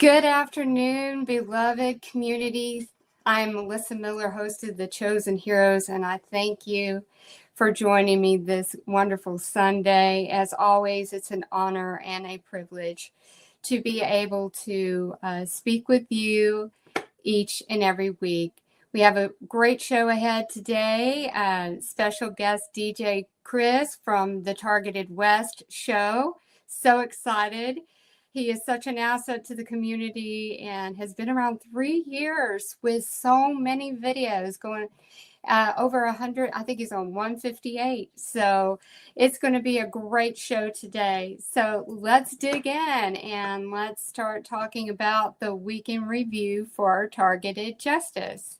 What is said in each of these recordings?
Good afternoon, beloved community. I'm Melissa Miller, host of The Chosen Heroes, and I thank you for joining me this wonderful Sunday. As always, it's an honor and a privilege to be able to speak with you each and every week. We have a great show ahead today. Special guest DJ Chris from the Targeted West show. So excited. He is such an asset to the community and has been around 3 years with so many videos going over 100. I think he's on 158. So it's going to be a great show today. So let's dig in and let's start talking about the week in review for Targeted Justice.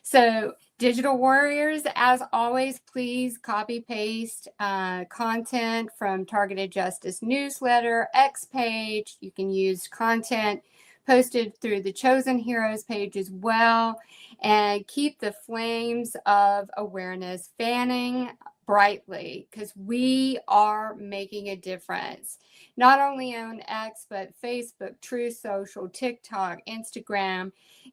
So Digital Warriors, as always, please copy paste content from Targeted Justice newsletter, X page. You can use content posted through the Chosen Heroes page as well. And keep the flames of awareness fanning brightly because we are making a difference. Not only on X, but Facebook, Truth Social, TikTok, Instagram.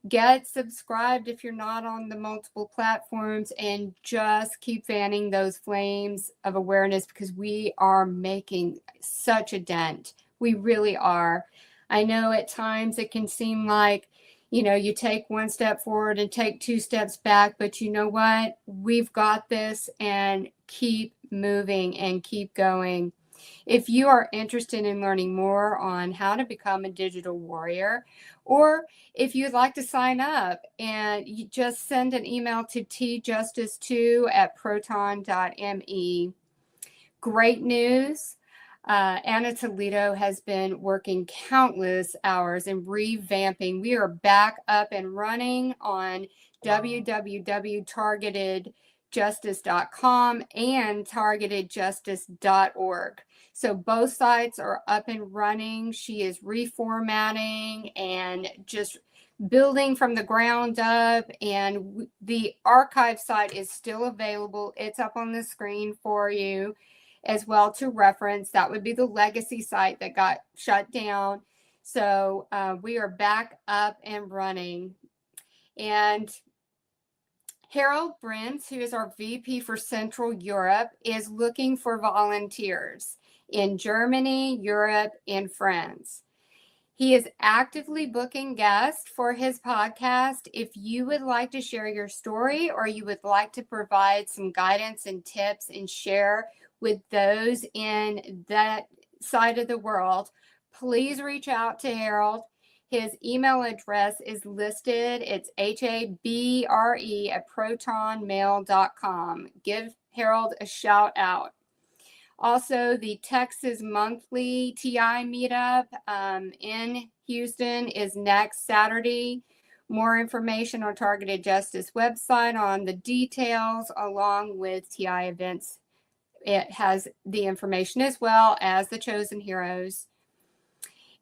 Get subscribed if you're not on the multiple platforms and just keep fanning those flames of awareness because we are making such a dent. We really are. I know at times it can seem like, you take one step forward and take 2 steps back, but you know what? We've got this and keep moving and keep going. If you are interested in learning more on how to become a digital warrior, or if you'd like to sign up, and you just send an email to tjustice2@proton.me. Great news. Anna Toledo has been working countless hours in revamping. We are back up and running on www.targetedjustice.com and targetedjustice.org. So both sites are up and running. She is reformatting and just building from the ground up, and the archive site is still available. It's up on the screen for you as well to reference. That would be the legacy site that got shut down. So we are back up and running. And Harold Brins, who is our VP for Central Europe, is looking for volunteers in Germany, Europe, and France. He is actively booking guests for his podcast. If you would like to share your story or you would like to provide some guidance and tips and share with those in that side of the world, please reach out to Harold. His email address is listed. It's habre@protonmail.com. Give Harold a shout out. Also, the Texas Monthly TI meetup in Houston is next Saturday. More information on Targeted Justice website on the details along with TI events. It has the information as well as the Chosen Heroes.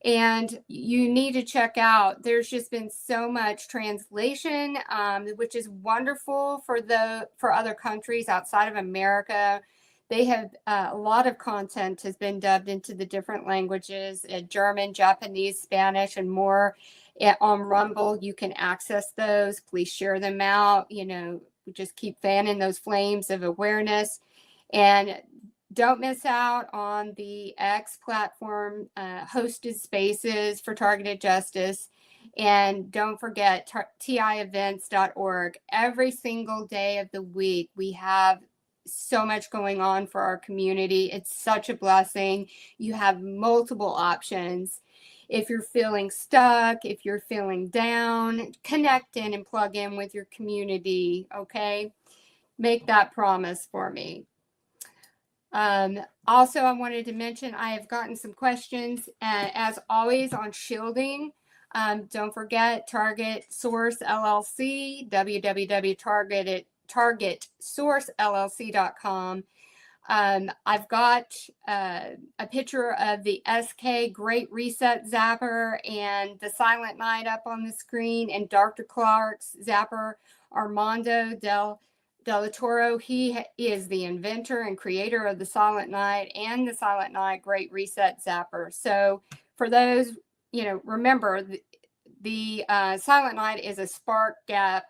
And you need to check out, there's just been so much translation, which is wonderful for other countries outside of America. They have a lot of content has been dubbed into the different languages, German, Japanese, Spanish, and more. On Rumble, you can access those. Please share them out. Just keep fanning those flames of awareness. And don't miss out on the X platform hosted spaces for Targeted Justice. And don't forget tievents.org. Every single day of the week, we have so much going on for our community. It's such a blessing. You have multiple options. If you're feeling stuck, if you're feeling down, connect in and plug in with your community, okay? Make that promise for me. Also, I wanted to mention I have gotten some questions, as always, on shielding. Don't forget Target Source LLC, www.targetsourcellc.com. I've got a picture of the SK Great Reset Zapper and the Silent Night up on the screen, and Dr. Clark's Zapper, Armando Del Toro. He is the inventor and creator of the Silent Night and the Silent Night Great Reset Zapper. So for those remember the Silent Night is a spark gap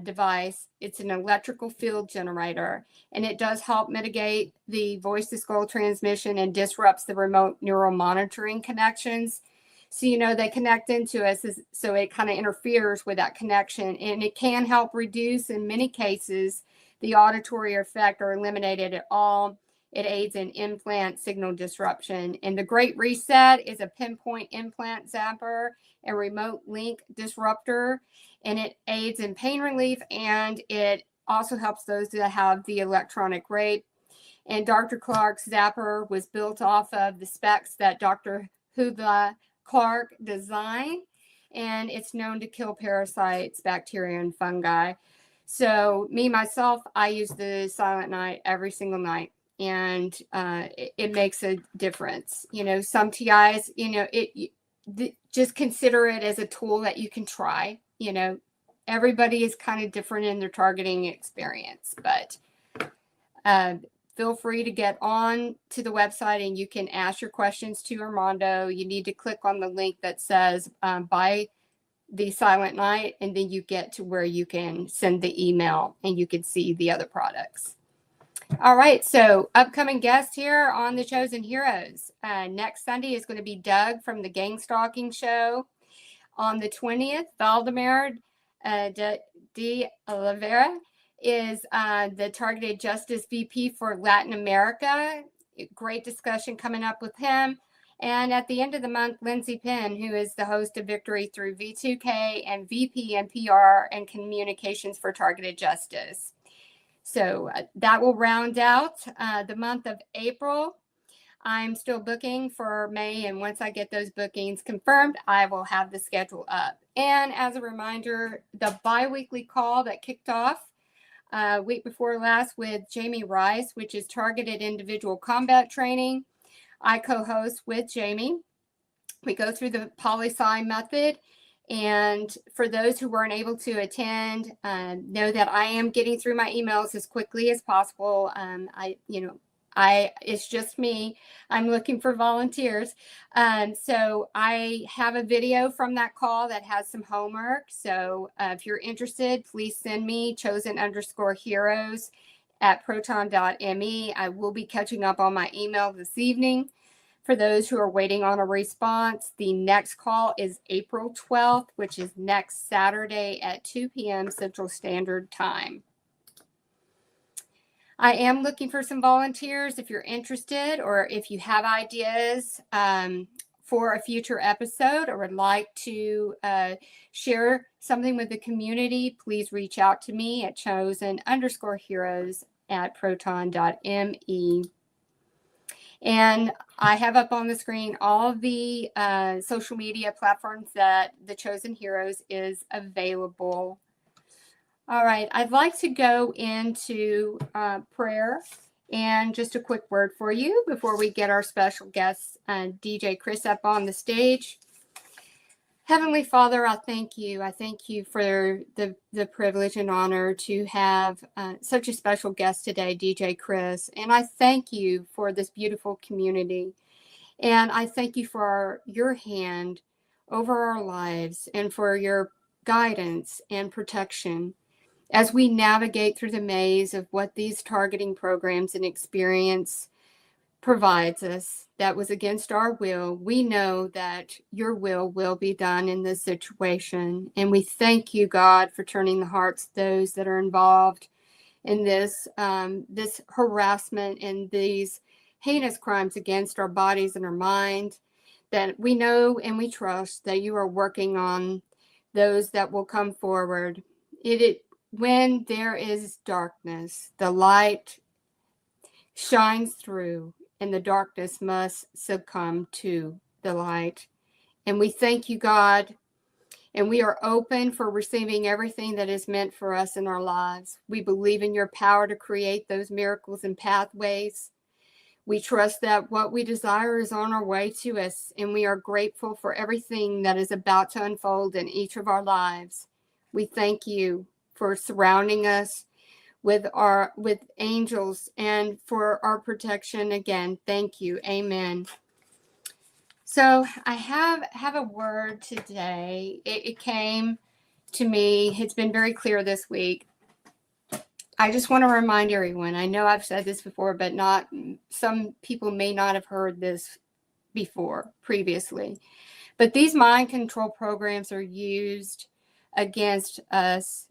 device. It's an electrical field generator, and it does help mitigate the voice to skull transmission and disrupts the remote neural monitoring connections. So, they connect into us, so it kind of interferes with that connection, and it can help reduce, in many cases, the auditory effect or eliminate it at all. It aids in implant signal disruption. And the Great Reset is a pinpoint implant zapper and remote link disruptor, and it aids in pain relief, and it also helps those that have the electronic rape. And Dr. Clark's zapper was built off of the specs that Dr. Hugla Clark designed, and it's known to kill parasites, bacteria, and fungi. So myself, I use the Silent Night every single night, and it makes a difference. Some TIs, just consider it as a tool that you can try. Everybody is kind of different in their targeting experience, but feel free to get on to the website and you can ask your questions to Armando. You need to click on the link that says buy the Silent Night, and then you get to where you can send the email and you can see the other products. All right, so upcoming guest here on the Chosen Heroes. Next Sunday is going to be Doug from the Gang Stalking Show. On the 20th, Valdemar de Oliveira is the Targeted Justice VP for Latin America. Great discussion coming up with him. And at the end of the month, Lindsay Penn, who is the host of Victory Through V2K and VP and PR and Communications for Targeted Justice. So that will round out the month of April. I'm still booking for May, and once I get those bookings confirmed, I will have the schedule up. And as a reminder, the bi-weekly call that kicked off week before last with Jamie Rice, which is Targeted Individual Combat Training. I co-host with Jamie. We go through the poli-sci method. And for those who weren't able to attend, know that I am getting through my emails as quickly as possible. It's just me. I'm looking for volunteers. So I have a video from that call that has some homework. So if you're interested, please send me chosen_heroes at proton.me. I will be catching up on my email this evening. For those who are waiting on a response, the next call is April 12th, which is next Saturday at 2 p.m. Central Standard Time. I am looking for some volunteers if you're interested, or if you have ideas for a future episode or would like to share something with the community, please reach out to me at chosen_heroes at proton.me. And I have up on the screen all of the social media platforms that the Chosen Heroes is available. All right, I'd like to go into prayer, and just a quick word for you before we get our special guest, DJ Chris, up on the stage. Heavenly Father, I thank you. I thank you for the privilege and honor to have such a special guest today, DJ Chris. And I thank you for this beautiful community. And I thank you for your hand over our lives and for your guidance and protection as we navigate through the maze of what these targeting programs and experience provides us that was against our will. We know that your will be done in this situation. And we thank you, God, for turning the hearts of those that are involved in this harassment and these heinous crimes against our bodies and our mind, that we know and we trust that you are working on those that will come forward. When there is darkness, the light shines through, and the darkness must succumb to the light. And we thank you, God, and we are open for receiving everything that is meant for us in our lives. We believe in your power to create those miracles and pathways. We trust that what we desire is on our way to us, and we are grateful for everything that is about to unfold in each of our lives. We thank you for surrounding us with angels and for our protection. Again, thank you. Amen. So I have a word today. It came to me. It's been very clear this week. I just want to remind everyone. I know I've said this before, but not some people may not have heard this before previously. But these mind control programs are used against us,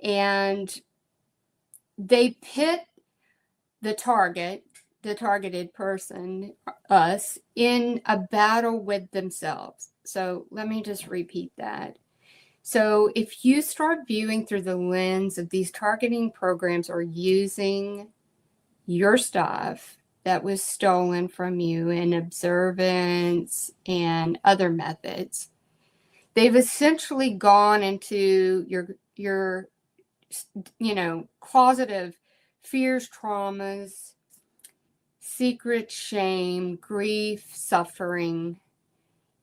and they pit the targeted person, us, in a battle with themselves. So let me just repeat that. So if you start viewing through the lens of these targeting programs or using your stuff that was stolen from you in observance and other methods, they've essentially gone into your closet of fears, traumas, secret shame, grief, suffering,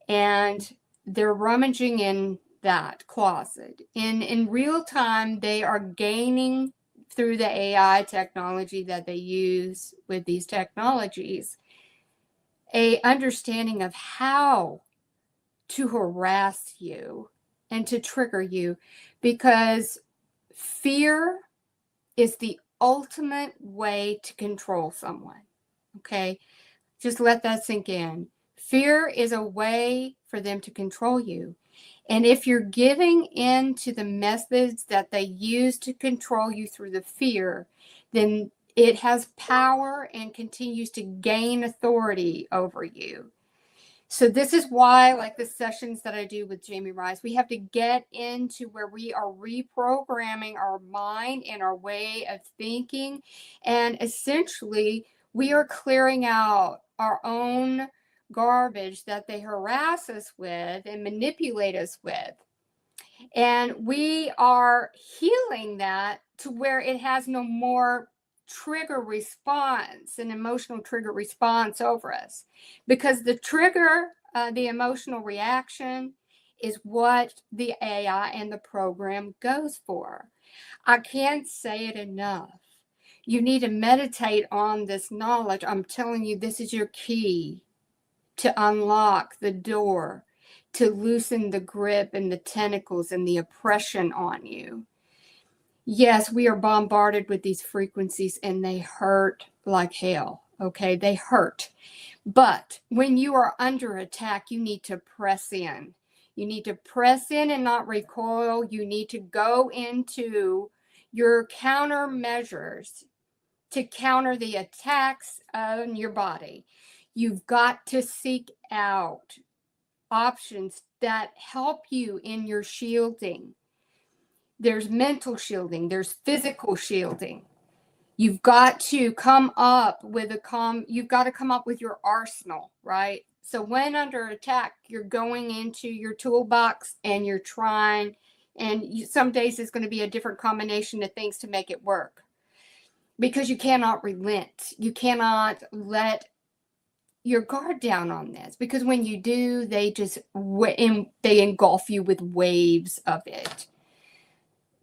and they're rummaging in that closet. In real time, they are gaining through the AI technology that they use with these technologies a understanding of how to harass you and to trigger you, because fear is the ultimate way to control someone. Okay, just let that sink in. Fear is a way for them to control you. And if you're giving in to the methods that they use to control you through the fear, then it has power and continues to gain authority over you. So this is why, like the sessions that I do with Jamie Rice, we have to get into where we are reprogramming our mind and our way of thinking. And essentially, we are clearing out our own garbage that they harass us with and manipulate us with. And we are healing that to where it has no more trigger response, an emotional trigger response over us. Because the trigger, the emotional reaction, is what the AI and the program goes for. I can't say it enough. You need to meditate on this knowledge. I'm telling you, this is your key to unlock the door, to loosen the grip and the tentacles and the oppression on you. Yes, we are bombarded with these frequencies and they hurt like hell. Okay, they hurt. But when you are under attack, you need to press in. You need to press in and not recoil. You need to go into your countermeasures to counter the attacks on your body. You've got to seek out options that help you in your shielding. There's mental shielding, there's physical shielding. You've got to come up with you've got to come up with your arsenal, right? So when under attack, you're going into your toolbox and you're trying, and some days it's going to be a different combination of things to make it work. Because you cannot relent. You cannot let your guard down on this, because when you do, they engulf you with waves of it.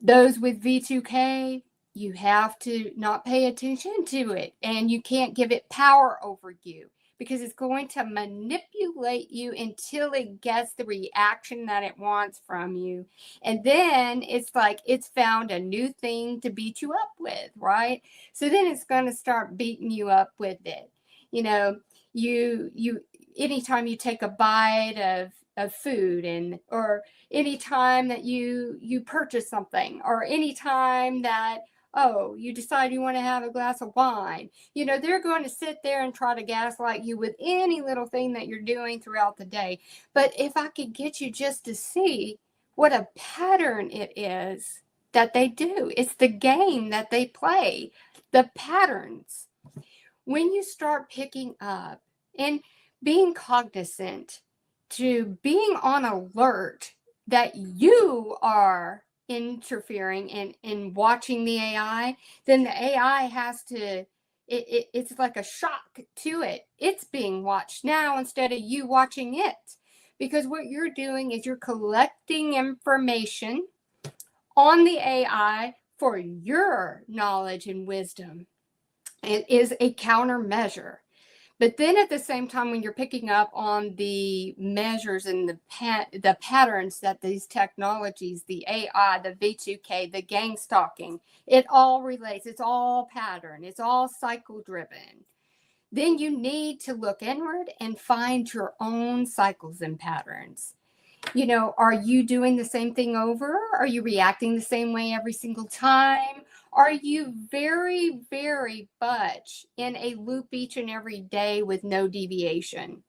Those with V2K, you have to not pay attention to it, and you can't give it power over you, because it's going to manipulate you until it gets the reaction that it wants from you. And then it's like it's found a new thing to beat you up with, right? So then it's going to start beating you up with it. You anytime you take a bite of food, and or anytime that you purchase something, or anytime that you decide you want to have a glass of wine, they're going to sit there and try to gaslight you with any little thing that you're doing throughout the day. But if I could get you just to see what a pattern it is that they do, it's the game that they play, the patterns. When you start picking up and being cognizant, to being on alert that you are interfering in watching the AI, then the AI has to, it's like a shock to it. It's being watched now instead of you watching it. Because what you're doing is you're collecting information on the AI for your knowledge and wisdom. It is a countermeasure, But then at the same time, when you're picking up on the measures and the patterns that these technologies, the AI, the V2K, the gang stalking, it all relates. It's all pattern. It's all cycle driven. Then you need to look inward and find your own cycles and patterns. Are you doing the same thing over? Are you reacting the same way every single time? Are you very, very much in a loop each and every day with no deviation?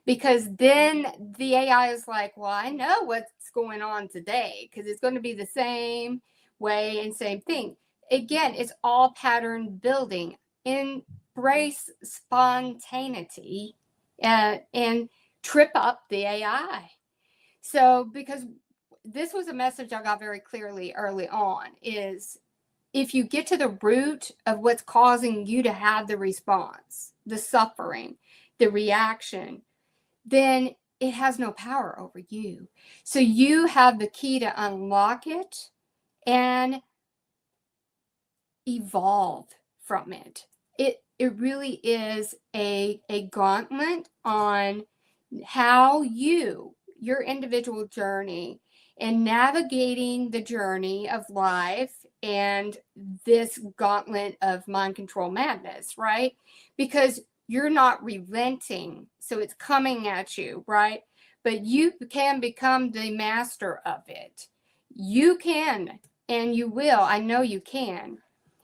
Because then the AI is like, well, I know what's going on today because it's going to be the same way and same thing. Again, it's all pattern building. Embrace spontaneity and trip up the AI. So, because this was a message I got very clearly early on, is if you get to the root of what's causing you to have the response, the suffering, the reaction, then it has no power over you. So you have the key to unlock it and evolve from it. It really is a gauntlet on how your individual journey and navigating the journey of life and this gauntlet of mind control madness, right? Because you're not relenting, so it's coming at you, right? But you can become the master of it. You can, and you will. I know you can.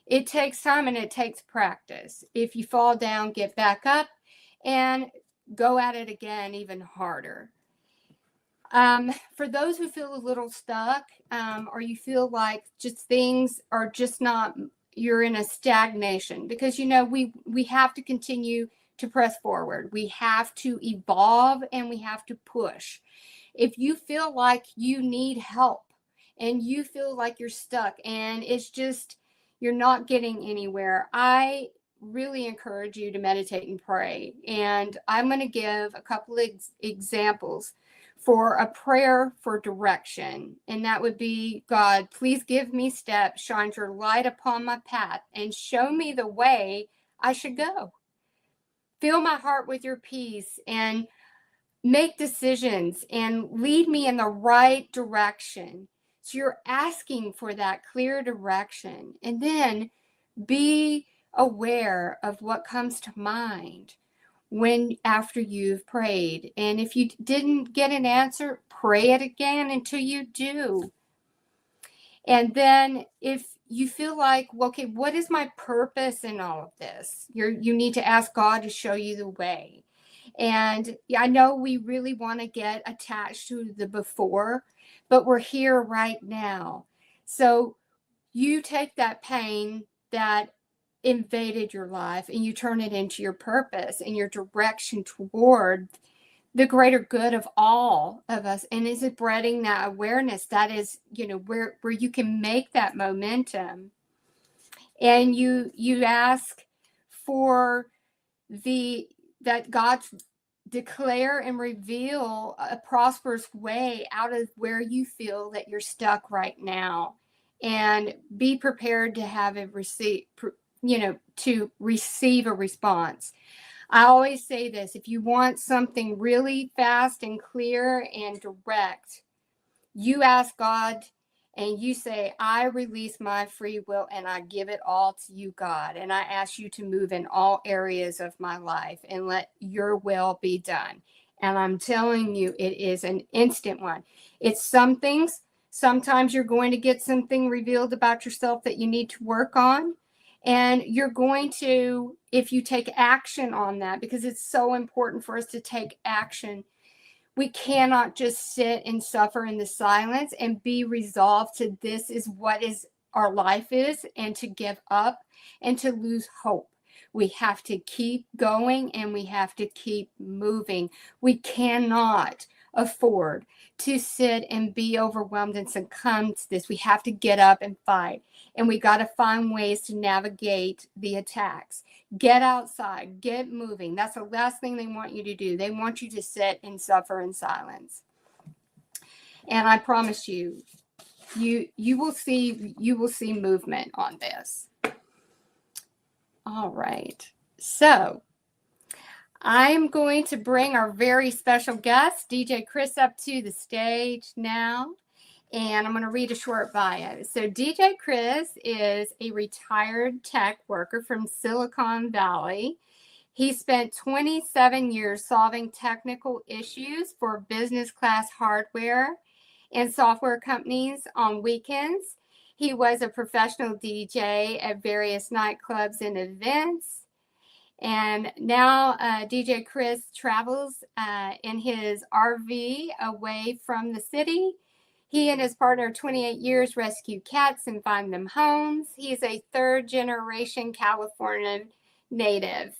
It takes time and it takes practice. If you fall down, get back up and go at it again even harder. For those who feel a little stuck, or you feel like just things are just not, you're in a stagnation, because we have to continue to press forward. We have to evolve and we have to push. If you feel like you need help and you feel like you're stuck and it's just you're not getting anywhere, I really encourage you to meditate and pray. And I'm going to give a couple of examples for a prayer for direction. And that would be, God, please give me steps, shine your light upon my path, and show me the way I should go. Fill my heart with your peace and make decisions and lead me in the right direction. So you're asking for that clear direction. And then be aware of what comes to mind after you've prayed. And if you didn't get an answer, pray it again until you do. And then if you feel like, well, okay, what is my purpose in all of this? You need to ask God to show you the way. And I know we really want to get attached to the before, but we're here right now. So you take that pain that invaded your life and you turn it into your purpose and your direction toward the greater good of all of us. And is it spreading that awareness that is, where you can make that momentum. And you ask for that God declare and reveal a prosperous way out of where you feel that you're stuck right now, and be prepared to have to receive a response. I always say this: if you want something really fast and clear and direct, you ask God and you say, I release my free will and I give it all to you, God. And I ask you to move in all areas of my life and let your will be done. And I'm telling you, it is an instant one. It's some things. Sometimes you're going to get something revealed about yourself that you need to work on. And you're going to, if you take action on that, because it's so important for us to take action. We cannot just sit and suffer in the silence and be resolved to this is what is our life is, and to give up and to lose hope. We have to keep going and we have to keep moving. We cannot afford to sit and be overwhelmed and succumb to this. We have to get up and fight, and we got to find ways to navigate the attacks. Get outside, get moving. That's the last thing they want you to do. They want you to sit and suffer in silence. And I promise you, you will see movement on this. All right. So I'm going to bring our very special guest, DJ Chris, up to the stage now. And I'm going to read a short bio. So, DJ Chris is a retired tech worker from Silicon Valley. He spent 27 years solving technical issues for business class hardware and software companies on weekends. He was a professional DJ at various nightclubs and events. And now DJ Chris travels in his RV away from the city. He and his partner, 28 years, rescue cats and find them homes. He's a third generation California native.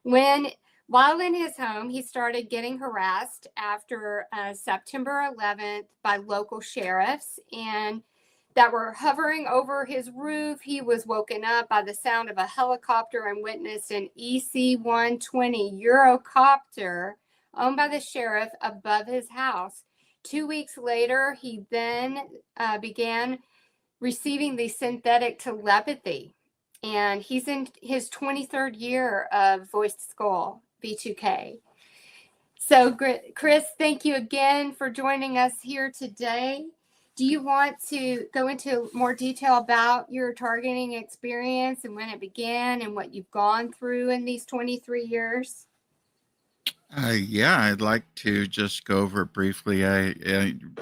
When while in his home, he started getting harassed after September 11th by local sheriffs and that were hovering over his roof. He was woken up by the sound of a helicopter and witnessed an EC 120 Eurocopter owned by the sheriff above his house. 2 weeks later, he then began receiving the synthetic telepathy. And he's in his 23rd year of voiced skull V2K. So, Chris, thank you again for joining us here today. Do you want to go into more detail about your targeting experience and when it began and what you've gone through in these 23 years? Yeah, I'd like to just go over it briefly.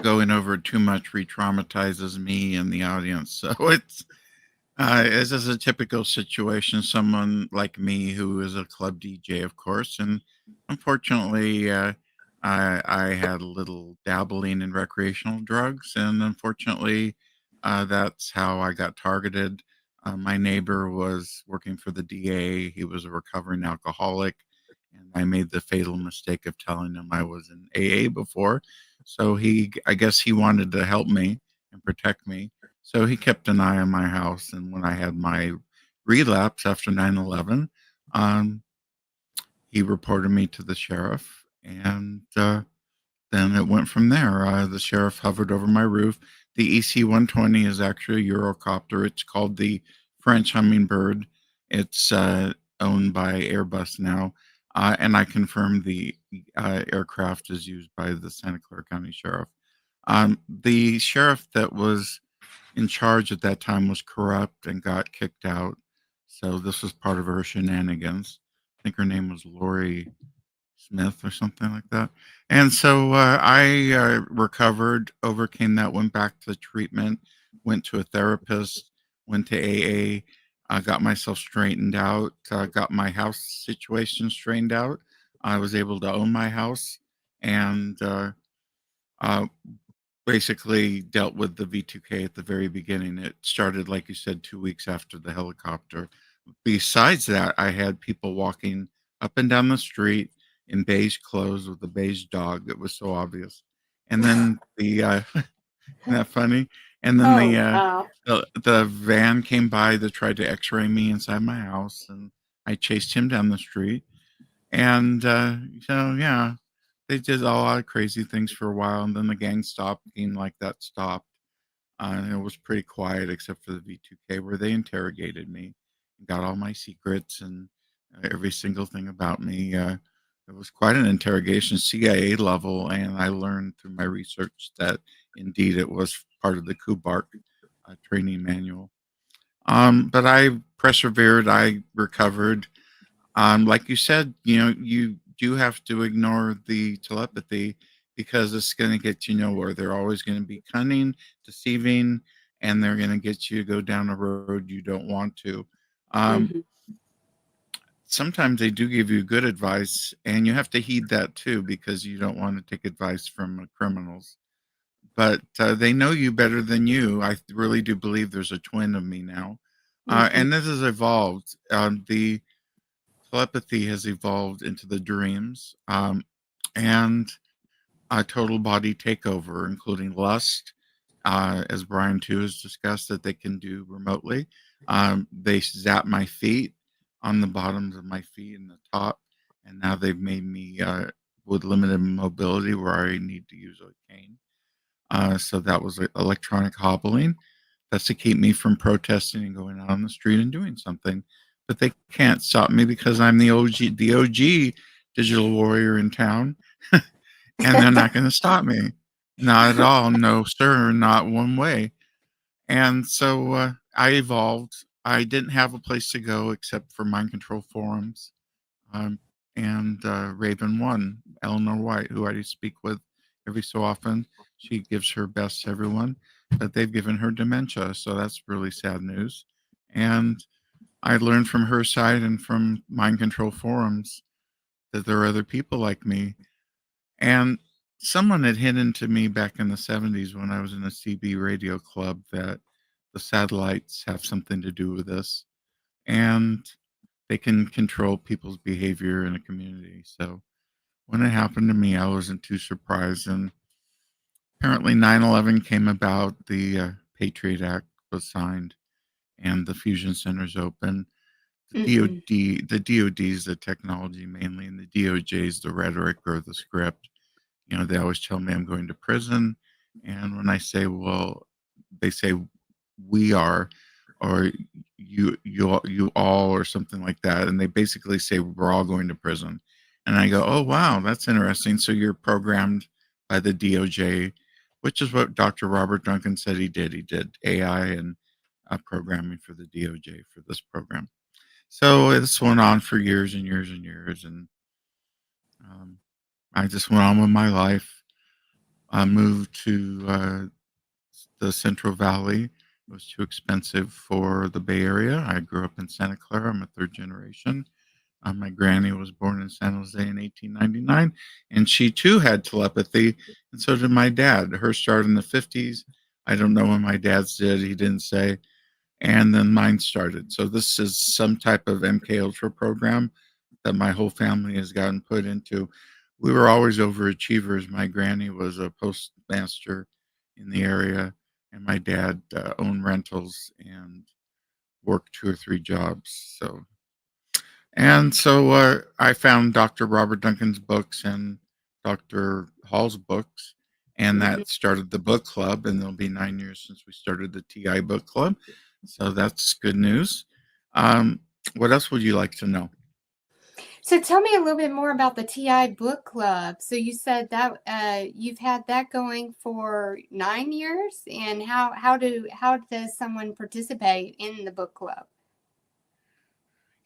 Going over it too much re-traumatizes me and the audience, so this is a typical situation. Someone like me who is a club DJ, of course, and unfortunately, I had a little dabbling in recreational drugs, and unfortunately, that's how I got targeted. My neighbor was working for the DA. He was a recovering alcoholic, and I made the fatal mistake of telling him I was in AA before. So I guess he wanted to help me and protect me. So he kept an eye on my house. And when I had my relapse after 9/11, um, he reported me to the sheriff. And then it went from there. The sheriff hovered over my roof. The EC 120 is actually a Eurocopter. It's called the French Hummingbird. It's owned by Airbus now. And I confirmed the aircraft is used by the Santa Clara County Sheriff. The sheriff that was in charge at that time was corrupt and got kicked out. So this was part of her shenanigans. I think her name was Lori Smith or something like that. And so I recovered, overcame that, went back to treatment, went to a therapist, went to AA, got myself straightened out, got my house situation straightened out. I was able to own my house and uh, basically dealt with the V2K at the very beginning. It started, like you said, 2 weeks after the helicopter. Besides that, I had people walking up and down the street in beige clothes with a beige dog that was so obvious. And then isn't that funny? And then Oh, wow. the van came by that tried to X-ray me inside my house, and I chased him down the street. And so yeah, they did a lot of crazy things for a while, and then the gang stopped being like that stopped. And it was pretty quiet except for the V2K where they interrogated me and got all my secrets and every single thing about me. It was quite an interrogation, CIA level, and I learned through my research that indeed it was part of the KUBARK training manual. But I persevered, I recovered. Like you said, you do have to ignore the telepathy because it's going to get you nowhere. They're always going to be cunning, deceiving, and they're going to get you to go down a road you don't want to. Um, Mm-hmm. Sometimes they do give you good advice, and you have to heed that too because you don't want to take advice from criminals. But they know you better than you. I really do believe there's a twin of me now. Mm-hmm. And this has evolved. The telepathy has evolved into the dreams and a total body takeover, including lust, as Brian too has discussed that they can do remotely. They zap my feet on the bottoms of my feet and the top, and now they've made me with limited mobility where I need to use a cane. So that was electronic hobbling. That's to keep me from protesting and going out on the street and doing something. But they can't stop me because I'm the OG. The OG digital warrior in town, and they're not going to stop me. Not at all. No, sir, not one way. And so I evolved. I didn't have a place to go except for mind control forums. Um, and Raven One, Eleanor White, who I do speak with every so often. She gives her best to everyone, but they've given her dementia. So that's really sad news. And I learned from her side and from mind control forums that there are other people like me. And someone had hinted to me back in the 70s when I was in a CB radio club that the satellites have something to do with this. And they can control people's behavior in a community. So when it happened to me, I wasn't too surprised. And apparently 9/11 came about, the Patriot Act was signed, and the fusion centers open. Mm-mm. The DoD is the technology mainly, and the DOJ is the rhetoric or the script. You know, they always tell me I'm going to prison. And when I say, well, they say we are, or you all, or something like that. And they basically say we're all going to prison. And I go, oh, wow, that's interesting. So you're programmed by the DOJ, which is what Dr. Robert Duncan said he did. He did AI and programming for the DOJ for this program. So this went on for years and years and years. And um, I just went on with my life. I moved to the Central Valley. It was too expensive for the Bay Area. I grew up in Santa Clara. I'm a third generation. My granny was born in San Jose in 1899, and she too had telepathy, and so did my dad. Hers started in the 50s. I don't know when my dad's did. He didn't say. And then mine started. So this is some type of MK Ultra program that my whole family has gotten put into. We were always overachievers. My granny was a postmaster in the area, and my dad owned rentals and worked 2 or 3 jobs. So I found Dr. Robert Duncan's books and Dr. Hall's books, and Mhm. that started the book club. And it'll be 9 years since we started the TI book club. So that's good news. Um, what else would you like to know? So tell me a little bit more about the TI Book Club. So you said that you've had that going for 9 years, and how does someone participate in the book club?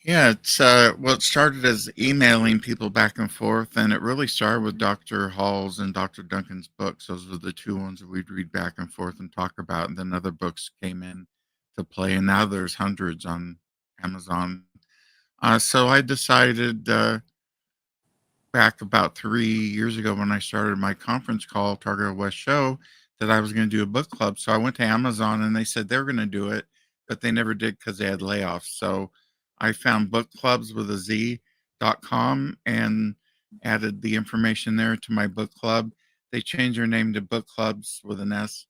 Yeah, it's well, it started as emailing people back and forth, and it really started with Dr. Hall's and Dr. Duncan's books. Those were the two ones that we'd read back and forth and talk about, and then other books came in to play, and now there's hundreds on Amazon. So I decided back about 3 years ago when I started my conference call, Target West Show, that I was going to do a book club. So I went to Amazon and they said they were going to do it, but they never did because they had layoffs. So I found book clubs with a Z.com and added the information there to my book club. They changed their name to book clubs with an S,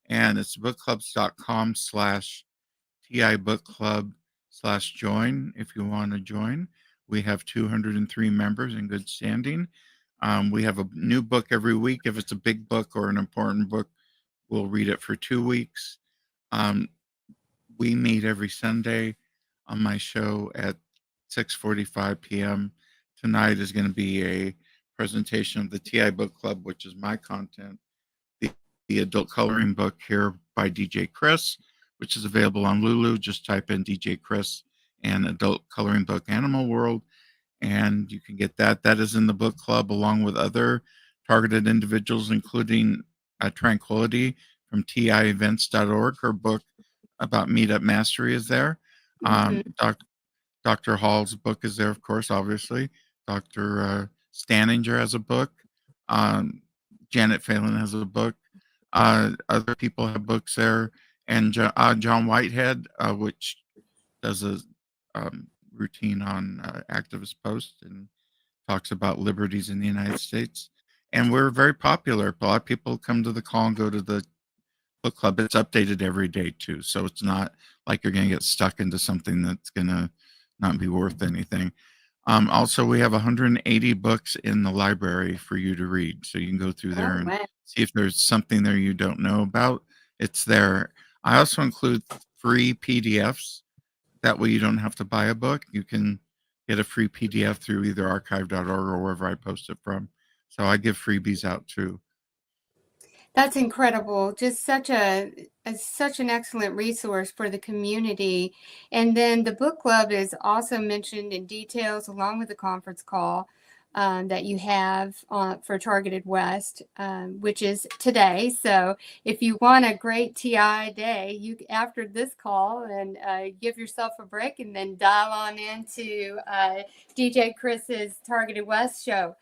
and it's bookclubs.com/TI Book Club/join if you want to join. We have 203 members in good standing. We have a new book every week. If it's a big book or an important book, we'll read it for 2 weeks. Um, we meet every Sunday on my show at 6:45 p.m. Tonight is going to be a presentation of the TI Book Club, which is my content, the, the adult coloring book here by DJ Chris, which is available on Lulu. Just type in DJ Chris and adult coloring book Animal World, and you can get that. That is in the book club along with other targeted individuals, including Tranquility from tievents.org. Her book about meetup mastery is there. Hmm. Dr. Hall's book is there, of course, obviously. Dr. Staninger has a book. Um, Janet Phelan has a book. Other people have books there. And John Whitehead, which does a routine on activist posts and talks about liberties in the United States. And we're very popular. A lot of people come to the call and go to the book club. It's updated every day too, so it's not like you're going to get stuck into something that's going to not be worth anything. Also, we have 180 books in the library for you to read, so you can go through there Oh, and wow. see if there's something there you don't know about. It's there. I also include free PDFs. That way, you don't have to buy a book. You can get a free PDF through either archive.org or wherever I post it from. So I give freebies out too. That's incredible. Just such an excellent resource for the community. And then the book club is also mentioned in details along with the conference call that you have for Targeted West, which is today. So if you want a great TI day, you after this call and give yourself a break and then dial on into DJ Chris's Targeted West show.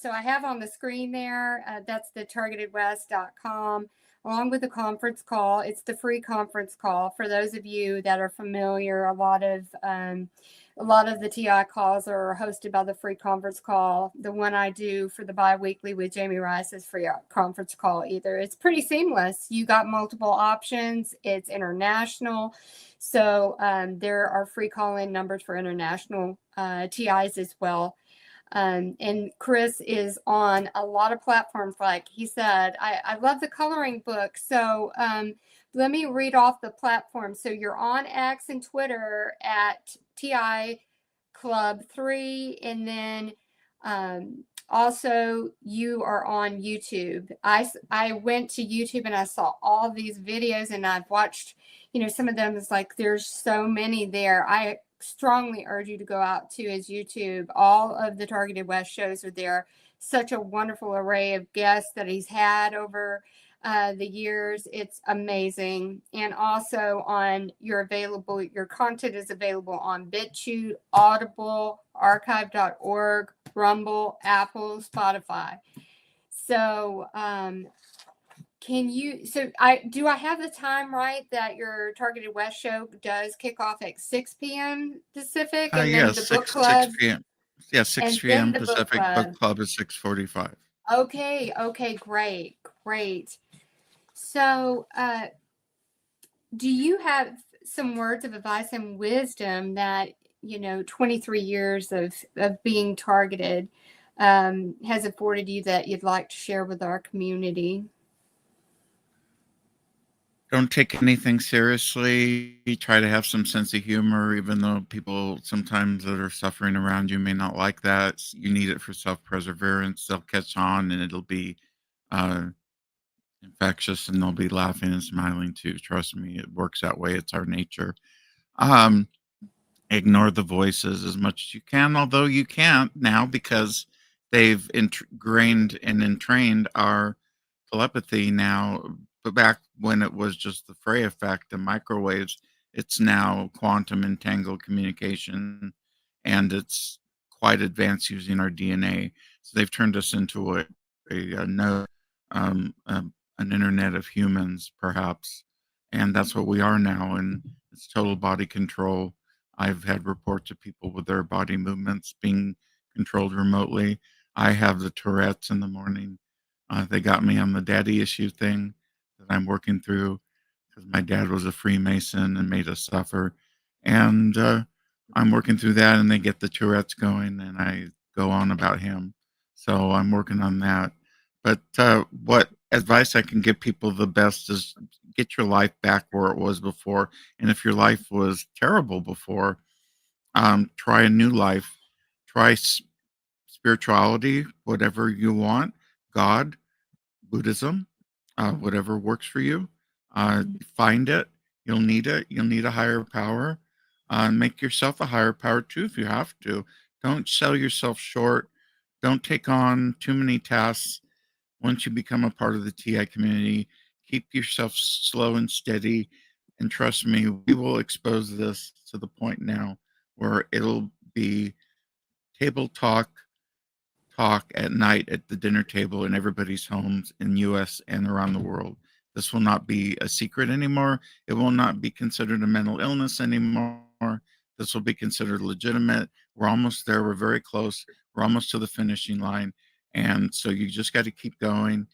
So I have on the screen there, that's the targetedwest.com, along with the conference call. It's the free conference call. For those of you that are familiar, a lot of the TI calls are hosted by the free conference call. The one I do for the biweekly with Jamie Rice is free conference call either. It's pretty seamless. You got multiple options. It's international. So there are free call-in numbers for international TIs as well. And Chris is on a lot of platforms, like he said. I love the coloring book. So let me read off the platform. So you're on X and Twitter at TI Club 3, and then also you are on YouTube. I went to YouTube and I saw all these videos, and I've watched, some of them is like there's so many there. I strongly urge you to go out to his YouTube. All of the Targeted West shows are there. Such a wonderful array of guests that he's had over the years. It's amazing. And also your content is available on BitChute, Audible, archive.org, Rumble, Apple, Spotify. So I have the time right that your Targeted West show does kick off at 6 p.m. Pacific, and then Yeah, the book 6 club, p.m. Yeah, and 6 then p.m. the book Pacific. Book club. club is 6:45. Okay, great. So, do you have some words of advice and wisdom that 23 years of being targeted has afforded you that you'd like to share with our community? Don't take anything seriously. Try to have some sense of humor, even though people sometimes that are suffering around you may not like that. You need it for self-perseverance. They'll catch on, and it'll be uh, infectious, and they'll be laughing and smiling too. Trust me, it works that way. It's our nature. Um, Ignore the voices as much as you can, although you can't now because they've ingrained and entrained our telepathy now. But back when it was just the Frey effect, the microwaves, it's now quantum entangled communication, and it's quite advanced using our DNA. So they've turned us into a node, an internet of humans, perhaps, and that's what we are now. And it's total body control. I've had reports of people with their body movements being controlled remotely. I have the Tourette's in the morning. They got me on the daddy issue thing that I'm working through because my dad was a Freemason and made us suffer. And I'm working through that, and they get the Tourette's going, and I go on about him. So I'm working on that. But what advice I can give people the best is get your life back where it was before. And if your life was terrible before, try a new life. Try spirituality, whatever you want, God, Buddhism, whatever works for you. Find it. You'll need it. You'll need a higher power. Make yourself a higher power too if you have to. Don't sell yourself short. Don't take on too many tasks. Once you become a part of the TI community, keep yourself slow and steady. And trust me, we will expose this to the point now where it'll be table talk at night at the dinner table in everybody's homes in US and around the world. This will not be a secret anymore. It will not be considered a mental illness anymore. This will be considered legitimate. We're almost there. We're very close. We're almost to the finishing line. And so you just got to keep going.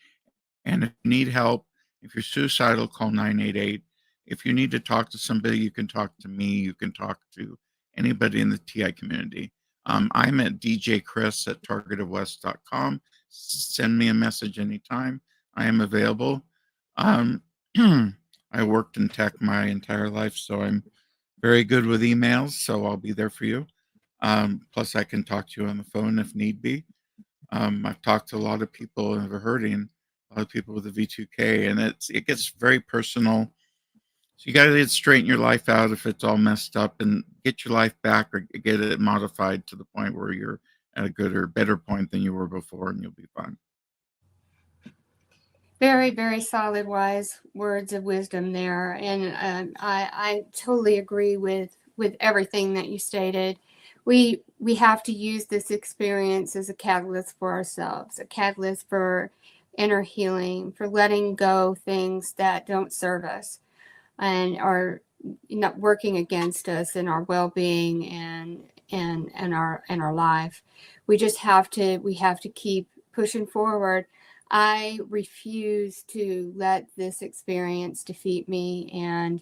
And if you need help, if you're suicidal, call 988. If you need to talk to somebody, you can talk to me. You can talk to anybody in the TI community. I'm at djchris@targetedwest.com. Send me a message anytime. I am available. I worked in tech my entire life, so I'm very good with emails, so I'll be there for you. Plus, I can talk to you on the phone if need be. I've talked to a lot of people and have hurting a lot of people with the V2K, and it gets very personal. So you got to straighten your life out if it's all messed up, and get your life back or get it modified to the point where you're at a good or better point than you were before, and you'll be fine. Very, very solid, wise words of wisdom there, and I totally agree with everything that you stated. We have to use this experience as a catalyst for ourselves, a catalyst for inner healing, for letting go things that don't serve us and are not working against us in our well-being and our life. We have to keep pushing forward. I refuse to let this experience defeat me, and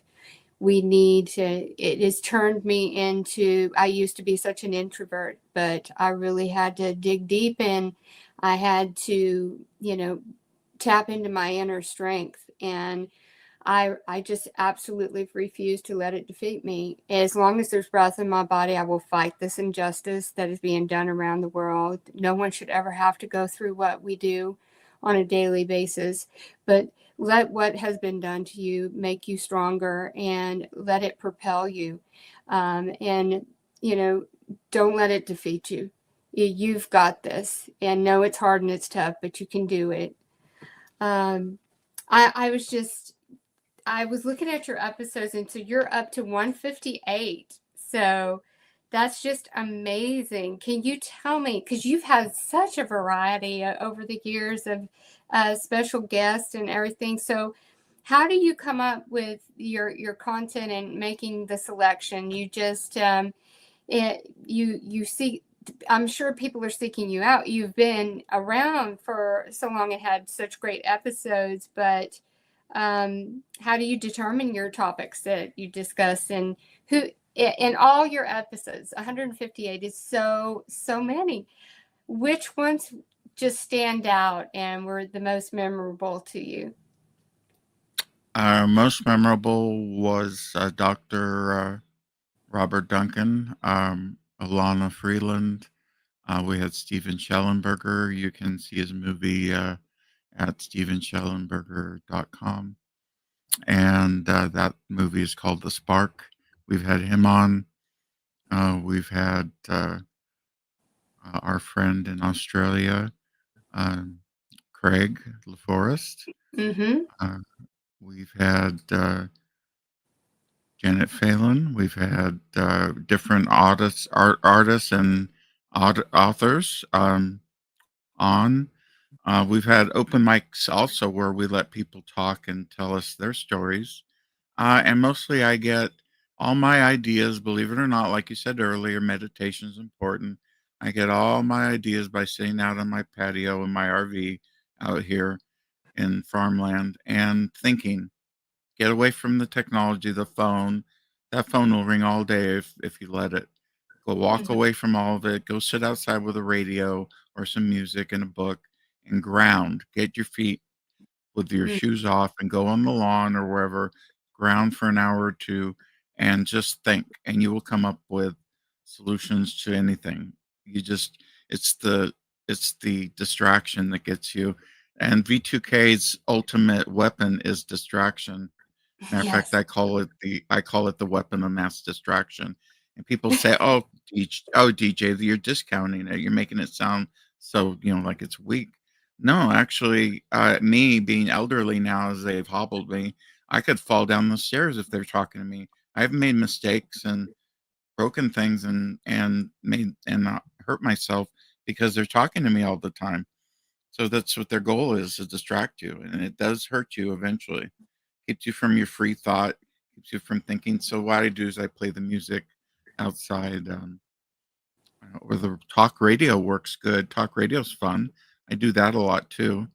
we need to it has turned me into, I used to be such an introvert, but I really had to dig deep, and I had to, tap into my inner strength, and I just absolutely refuse to let it defeat me. As long as there's breath in my body, I will fight this injustice that is being done around the world. No one should ever have to go through what we do on a daily basis. But let what has been done to you make you stronger, and let it propel you. And, you know, don't let it defeat you. You've got this. And know it's hard and it's tough, but you can do it. Um, I was looking at your episodes, and so you're up to 158. So that's just amazing. Can you tell me, because you've had such a variety over the years of special guests and everything. So how do you come up with your content and making the selection? You just you see, I'm sure people are seeking you out. You've been around for so long and had such great episodes, but how do you determine your topics that you discuss, and who in all your episodes? 158 is so many. Which ones just stand out and were the most memorable to you? Our most memorable was Dr. Robert Duncan, Alana Freeland. We had Steven Schellenberger. You can see his movie at stevenschellenberger.com. And that movie is called The Spark. We've had him on. We've had our friend in Australia, um, Craig LaForest. Mm-hmm. Uh, we've had Janet Phelan. We've had different artists and authors on. We've had open mics also where we let people talk and tell us their stories. And mostly I get all my ideas, believe it or not, like you said earlier, meditation is important. I get all my ideas by sitting out on my patio in my RV out here in farmland and thinking. Get away from the technology, the phone. That phone will ring all day if you let it. Go walk Mm-hmm. away from all of it. Go sit outside with a radio or some music and a book and ground. Get your feet with your shoes off and go on the lawn or wherever, ground for an hour or two, and just think. And you will come up with solutions to anything. You just it's the distraction that gets you. And V2K's ultimate weapon is distraction. Matter of fact, Yes. I call it the weapon of mass distraction. And people say, "Oh, DJ, you're discounting it. You're making it sound so like it's weak." No, actually, me being elderly now, as they've hobbled me, I could fall down the stairs if they're talking to me. I've made mistakes and broken things and made and hurt myself because they're talking to me all the time. So that's what their goal is, to distract you, and it does hurt you eventually. Keeps you from your free thought, keeps you from thinking. So what I do is I play the music outside, or the talk radio works good. Talk radio's fun. I do that a lot too.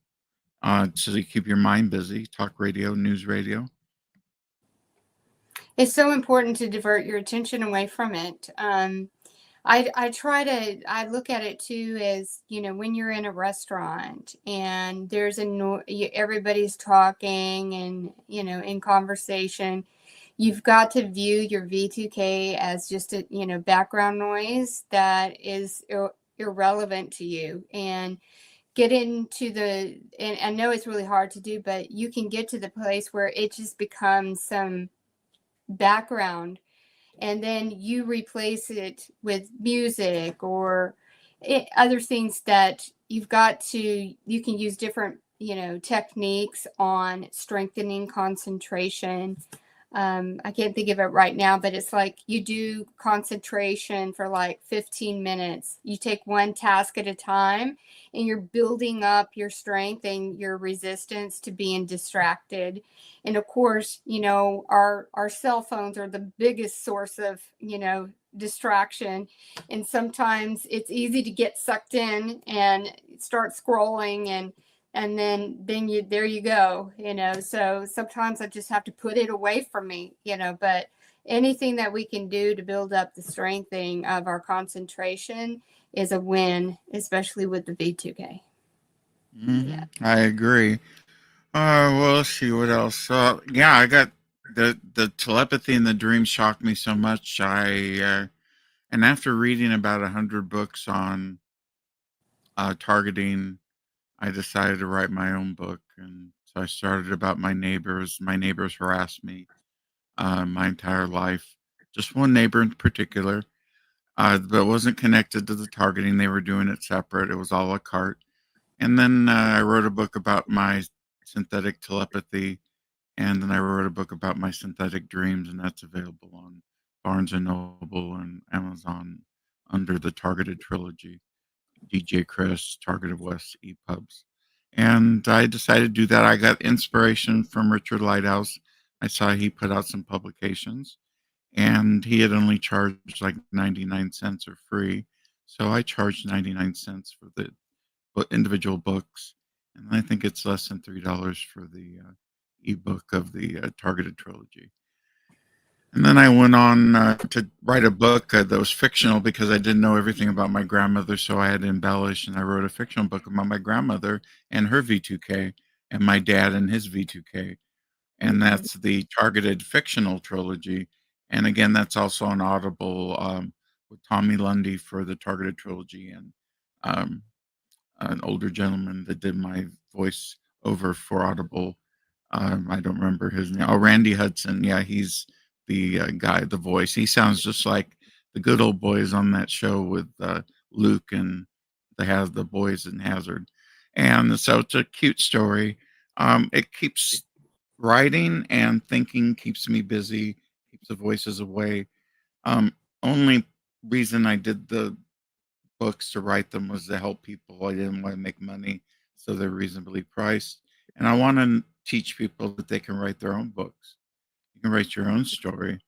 So you keep your mind busy. Talk radio, news radio. It's so important to divert your attention away from it. I look at it too as, when you're in a restaurant and there's everybody's talking and, in conversation, you've got to view your V2K as just a, background noise that is irrelevant to you, and get into the, and I know it's really hard to do, but you can get to the place where it just becomes some background, and then you replace it with music or other things that you can use different, techniques on strengthening concentration. I can't think of it right now, but it's like you do concentration for like 15 minutes. You take one task at a time, and you're building up your strength and your resistance to being distracted. And of course, our cell phones are the biggest source of, distraction. And sometimes it's easy to get sucked in and start scrolling, and then you there you go, so sometimes I just have to put it away from me, but anything that we can do to build up the strengthening of our concentration is a win, especially with the V2K. Yeah. I agree. Well, let's see what else. Yeah, I got the telepathy and the dream shocked me so much. And after reading about 100 books on targeting, I decided to write my own book, and so I started about my neighbors. My neighbors harassed me my entire life. Just one neighbor in particular, but it wasn't connected to the targeting. They were doing it separate. It was a la carte. And then I wrote a book about my synthetic telepathy, and then I wrote a book about my synthetic dreams, and that's available on Barnes and Noble and Amazon under the Targeted Trilogy. DJ Chris, Targeted West EPUBs. And I decided to do that. I got inspiration from Richard Lighthouse. I saw he put out some publications, and he had only charged like 99 cents or free. So I charged 99 cents for the individual books. And I think it's less than $3 for the ebook of the Targeted Trilogy. And then I went on to write a book that was fictional because I didn't know everything about my grandmother, so I had to embellish, and I wrote a fictional book about my grandmother and her V2K, and my dad and his V2K, and that's the Targeted Fictional Trilogy. And again, that's also on Audible with Tommy Lundy for the Targeted Trilogy, and um, an older gentleman that did my voice over for Audible. I don't remember his name. Oh, Randy Hudson. Yeah, he's the guy, the voice. He sounds just like the good old boys on that show with Luke and the boys in Hazard. And so it's a cute story. It keeps writing and thinking, keeps me busy, keeps the voices away. Only reason I did the books to write them was to help people. I didn't want to make money, so they're reasonably priced. And I want to teach people that they can write their own books. You can write your own story.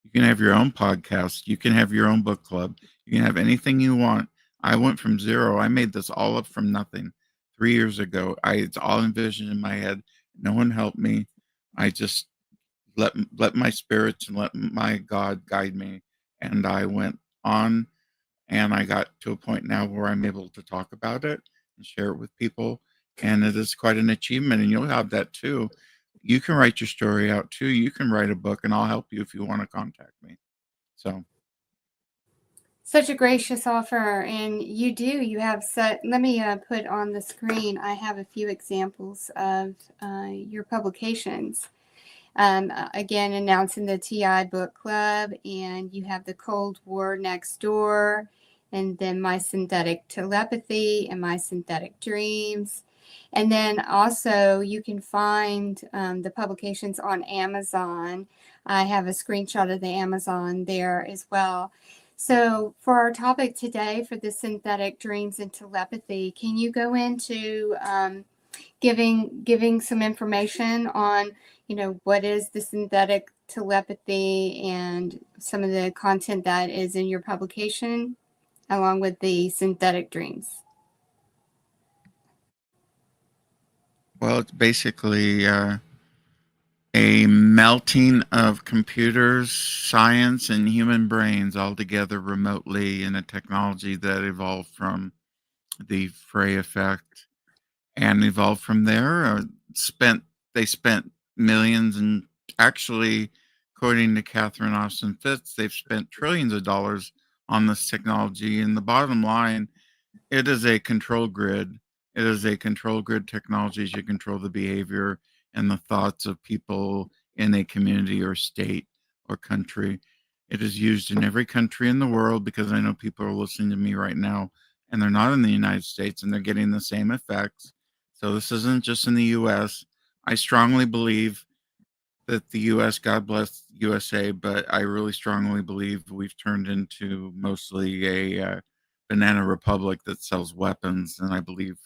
You can have your own podcast. You can have your own book club. You can have anything you want. I went from zero. I made this all up from nothing 3 years ago. It's all envisioned in my head. No one helped me. I just let my spirits and let my God guide me. And I went on, and I got to a point now where I'm able to talk about it and share it with people. And it is quite an achievement. And you'll have that too. You can write your story out too. You can write a book, and I'll help you if you want to contact me. So, Such a gracious offer, and you have set. Let me put on the screen. I have a few examples of your publications. Again, announcing the TI Book Club, and you have the Cold War Next Door, and then My Synthetic Telepathy and My Synthetic Dreams. And then also you can find the publications on Amazon. I have a screenshot of the Amazon there as well. So for our topic today, for the synthetic dreams and telepathy, can you go into giving some information on, what is the synthetic telepathy and some of the content that is in your publication, along with the synthetic dreams? well, it's basically a melting of computers, science, and human brains all together remotely in a technology that evolved from the Frey effect and evolved from there. Spent They spent millions, and actually According to Catherine Austin Fitts, they've spent trillions of dollars on this technology. And the bottom line, it is a control grid. It is a control grid technology to control the behavior and the thoughts of people in a community or state or country. It is used in every country in the world, because I know people are listening to me right now and they're not in the United States and they're getting the same effects. So this isn't just in the US. I strongly believe that the U.S., God bless USA, but I really strongly believe we've turned into mostly a banana republic that sells weapons. And I believe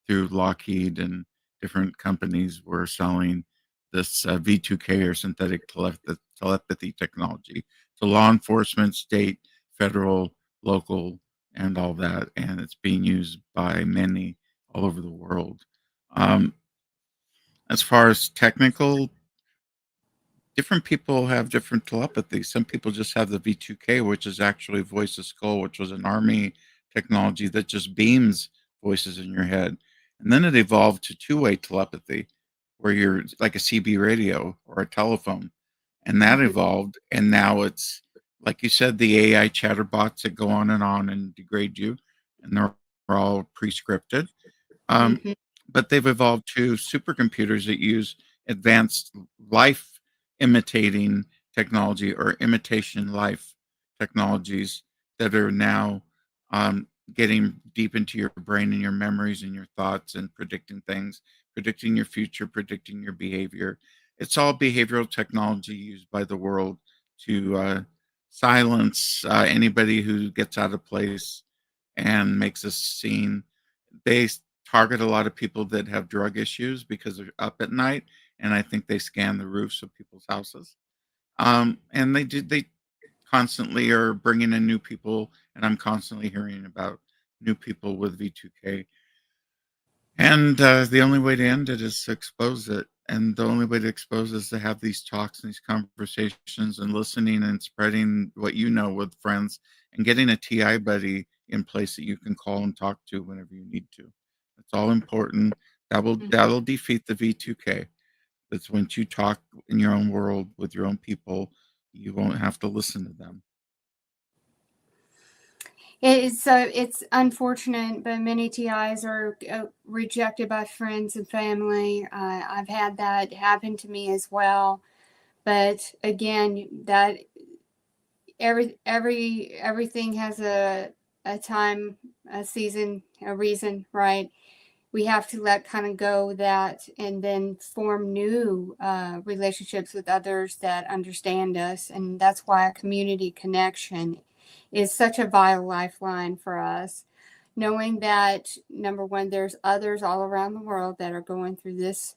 through Lockheed and different companies, we're selling this V2K or synthetic telepathy technology to law enforcement, state, federal, local, and all that. And it's being used by many all over the world. Um, as far as technical, different people have different telepathy. Some people just have the V2K, which is actually voice of skull, which was an army technology that just beams voices in your head. And then it evolved to two-way telepathy, where you're like a CB radio or a telephone. And that Mhm. evolved. And now it's, like you said, the AI chatterbots that go on and degrade you. And they're all pre-scripted. Um, Mhm. but they've evolved to supercomputers that use advanced life imitating technology or imitation life technologies that are now getting deep into your brain and your memories and your thoughts and predicting things, predicting your future, predicting your behavior. It's all behavioral technology used by the world to silence anybody who gets out of place and makes a scene. They target a lot of people that have drug issues because they're up at night, and I think they scan the roofs of people's houses. And they constantly are bringing in new people, and I'm constantly hearing about new people with V2K. And the only way to end it is to expose it. And the only way to expose it is to have these talks and these conversations and listening and spreading what you know with friends and getting a TI buddy in place that you can call and talk to whenever you need to. It's all important. Mhm. That'll defeat the V2K. That's when you talk in your own world with your own people, you won't have to listen to them. It's unfortunate, but many TIs are rejected by friends and family. I've had that happen to me as well. But again, that everything has a time, a season, a reason, right? We have to let kind of go that and then form new relationships with others that understand us. And that's why a community connection is such a vital lifeline for us. Knowing that, number one, there's others all around the world that are going through this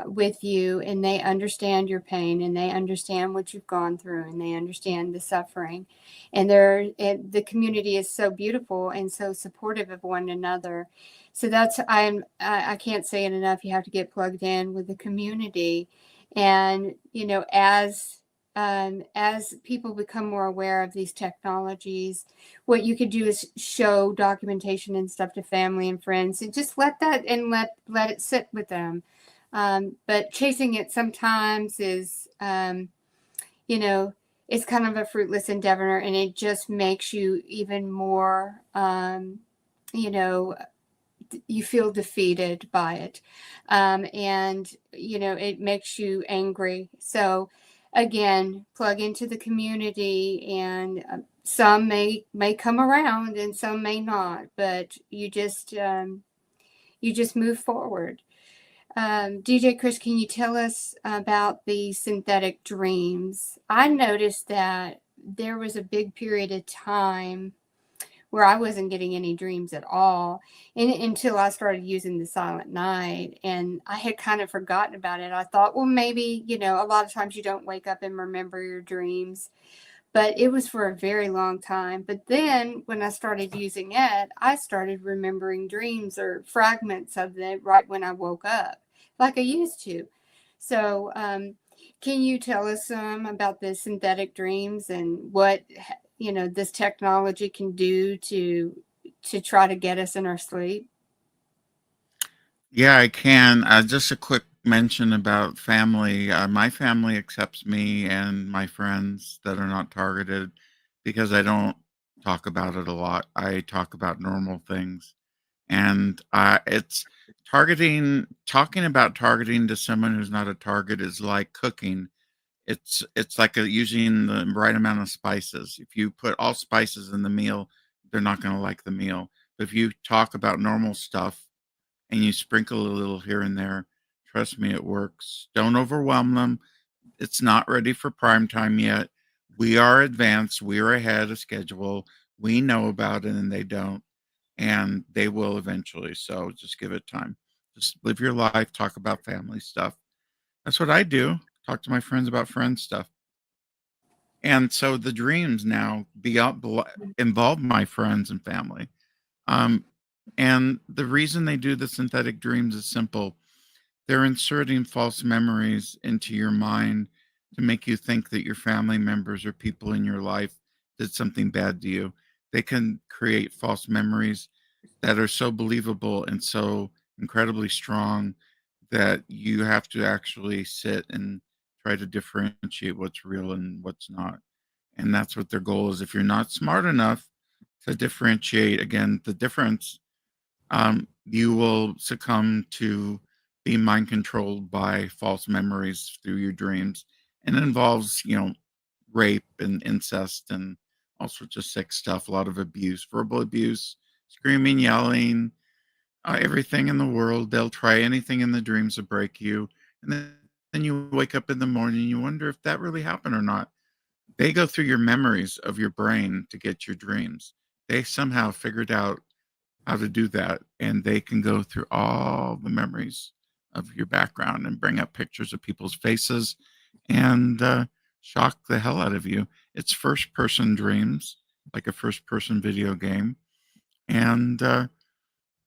with you, and they understand your pain, and they understand what you've gone through, and they understand the suffering. And the community is so beautiful and so supportive of one another. So I can't say it enough. You have to get plugged in with the community, and as people become more aware of these technologies, what you could do is show documentation and stuff to family and friends, and just let it sit with them. But chasing it sometimes is, you know, it's kind of a fruitless endeavor, and it just makes you even more, you know, you feel defeated by it. And, it makes you angry. So, again, plug into the community, and some may come around and some may not, but you just move forward. DJ Chris, can you tell us about the synthetic dreams? I noticed that there was a big period of time where I wasn't getting any dreams at all until I started using the Silent Night. And I had kind of forgotten about it. I thought, well, maybe, a lot of times you don't wake up and remember your dreams, but it was for a very long time. But then when I started using it, I started remembering dreams or fragments of them right when I woke up, like I used to. So, can you tell us some about the synthetic dreams and what this technology can do to try to get us in our sleep? Yeah, I can. Just a quick mention about family. My family accepts me and my friends that are not targeted because I don't talk about it a lot. I talk about normal things, and it's talking about targeting to someone who's not a target is like cooking. It's like using the right amount of spices. If you put all spices in the meal, they're not going to like the meal. But if you talk about normal stuff and you sprinkle a little here and there, trust me, it works. Don't overwhelm them. It's not ready for prime time yet. We are advanced. We are ahead of schedule. We know about it and they don't, and they will eventually. So just give it time. Just live your life, talk about family stuff. That's what I do. Talk to my friends about friend stuff. And so the dreams now involve my friends and family. Um, and the reason they do the synthetic dreams is simple. They're inserting false memories into your mind to make you think that your family members or people in your life did something bad to you. They can create false memories that are so believable and so incredibly strong that you have to actually sit and try to differentiate what's real and what's not. And that's what their goal is. If you're not smart enough to differentiate, again, the difference, you will succumb to being mind controlled by false memories through your dreams. And it involves, rape and incest and all sorts of sick stuff, a lot of abuse, verbal abuse, screaming, yelling, everything in the world. They'll try anything in the dreams to break you. And then you wake up in the morning and you wonder if that really happened or not. They go through your memories of your brain to get your dreams. They somehow figured out how to do that, and they can go through all the memories of your background and bring up pictures of people's faces and shock the hell out of you. It's first person dreams, like a first person video game. And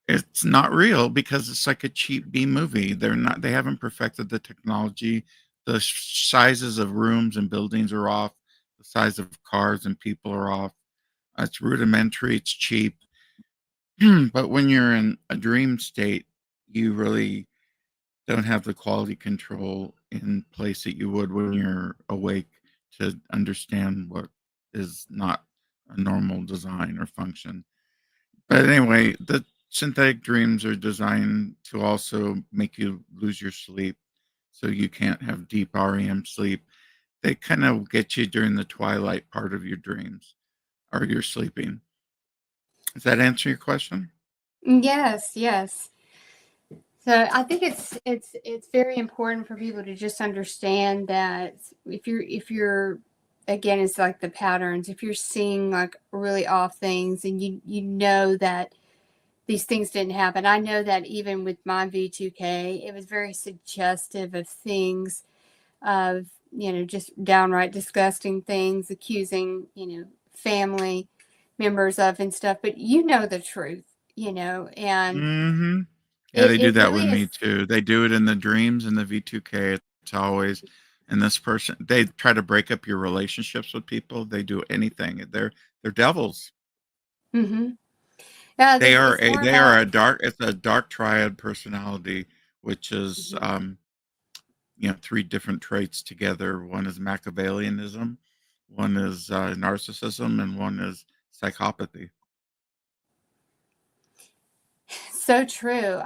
it's not real because it's like a cheap B movie. They haven't perfected the technology. The sizes of rooms and buildings are off. The size of cars and people are off. It's rudimentary. It's cheap. But when you're in a dream state, you really don't have the quality control in place that you would when you're awake to understand what is not a normal design or function. But anyway, the synthetic dreams are designed to also make you lose your sleep so you can't have deep REM sleep. They kind of get you during the twilight part of your dreams or you're sleeping. Does that answer your question? Yes, yes. So I think it's very important for people to just understand that if you're again, it's like the patterns. If you're seeing like really off things and you know that these things didn't happen. I know that even with my V2K, it was very suggestive of things, of, just downright disgusting things, accusing, family members of and stuff. But you know the truth, and Mm-hmm. Yeah, it, they do it that really with me is. too. They do it in the dreams in the V2K. It's always, and this person, they try to break up your relationships with people. They do anything. They're devils. Mm-hmm. Yeah, it's more They are about. a dark. It's a dark triad personality, which is Mhm. three different traits together. One is Machiavellianism, one is narcissism, and one is psychopathy. So true.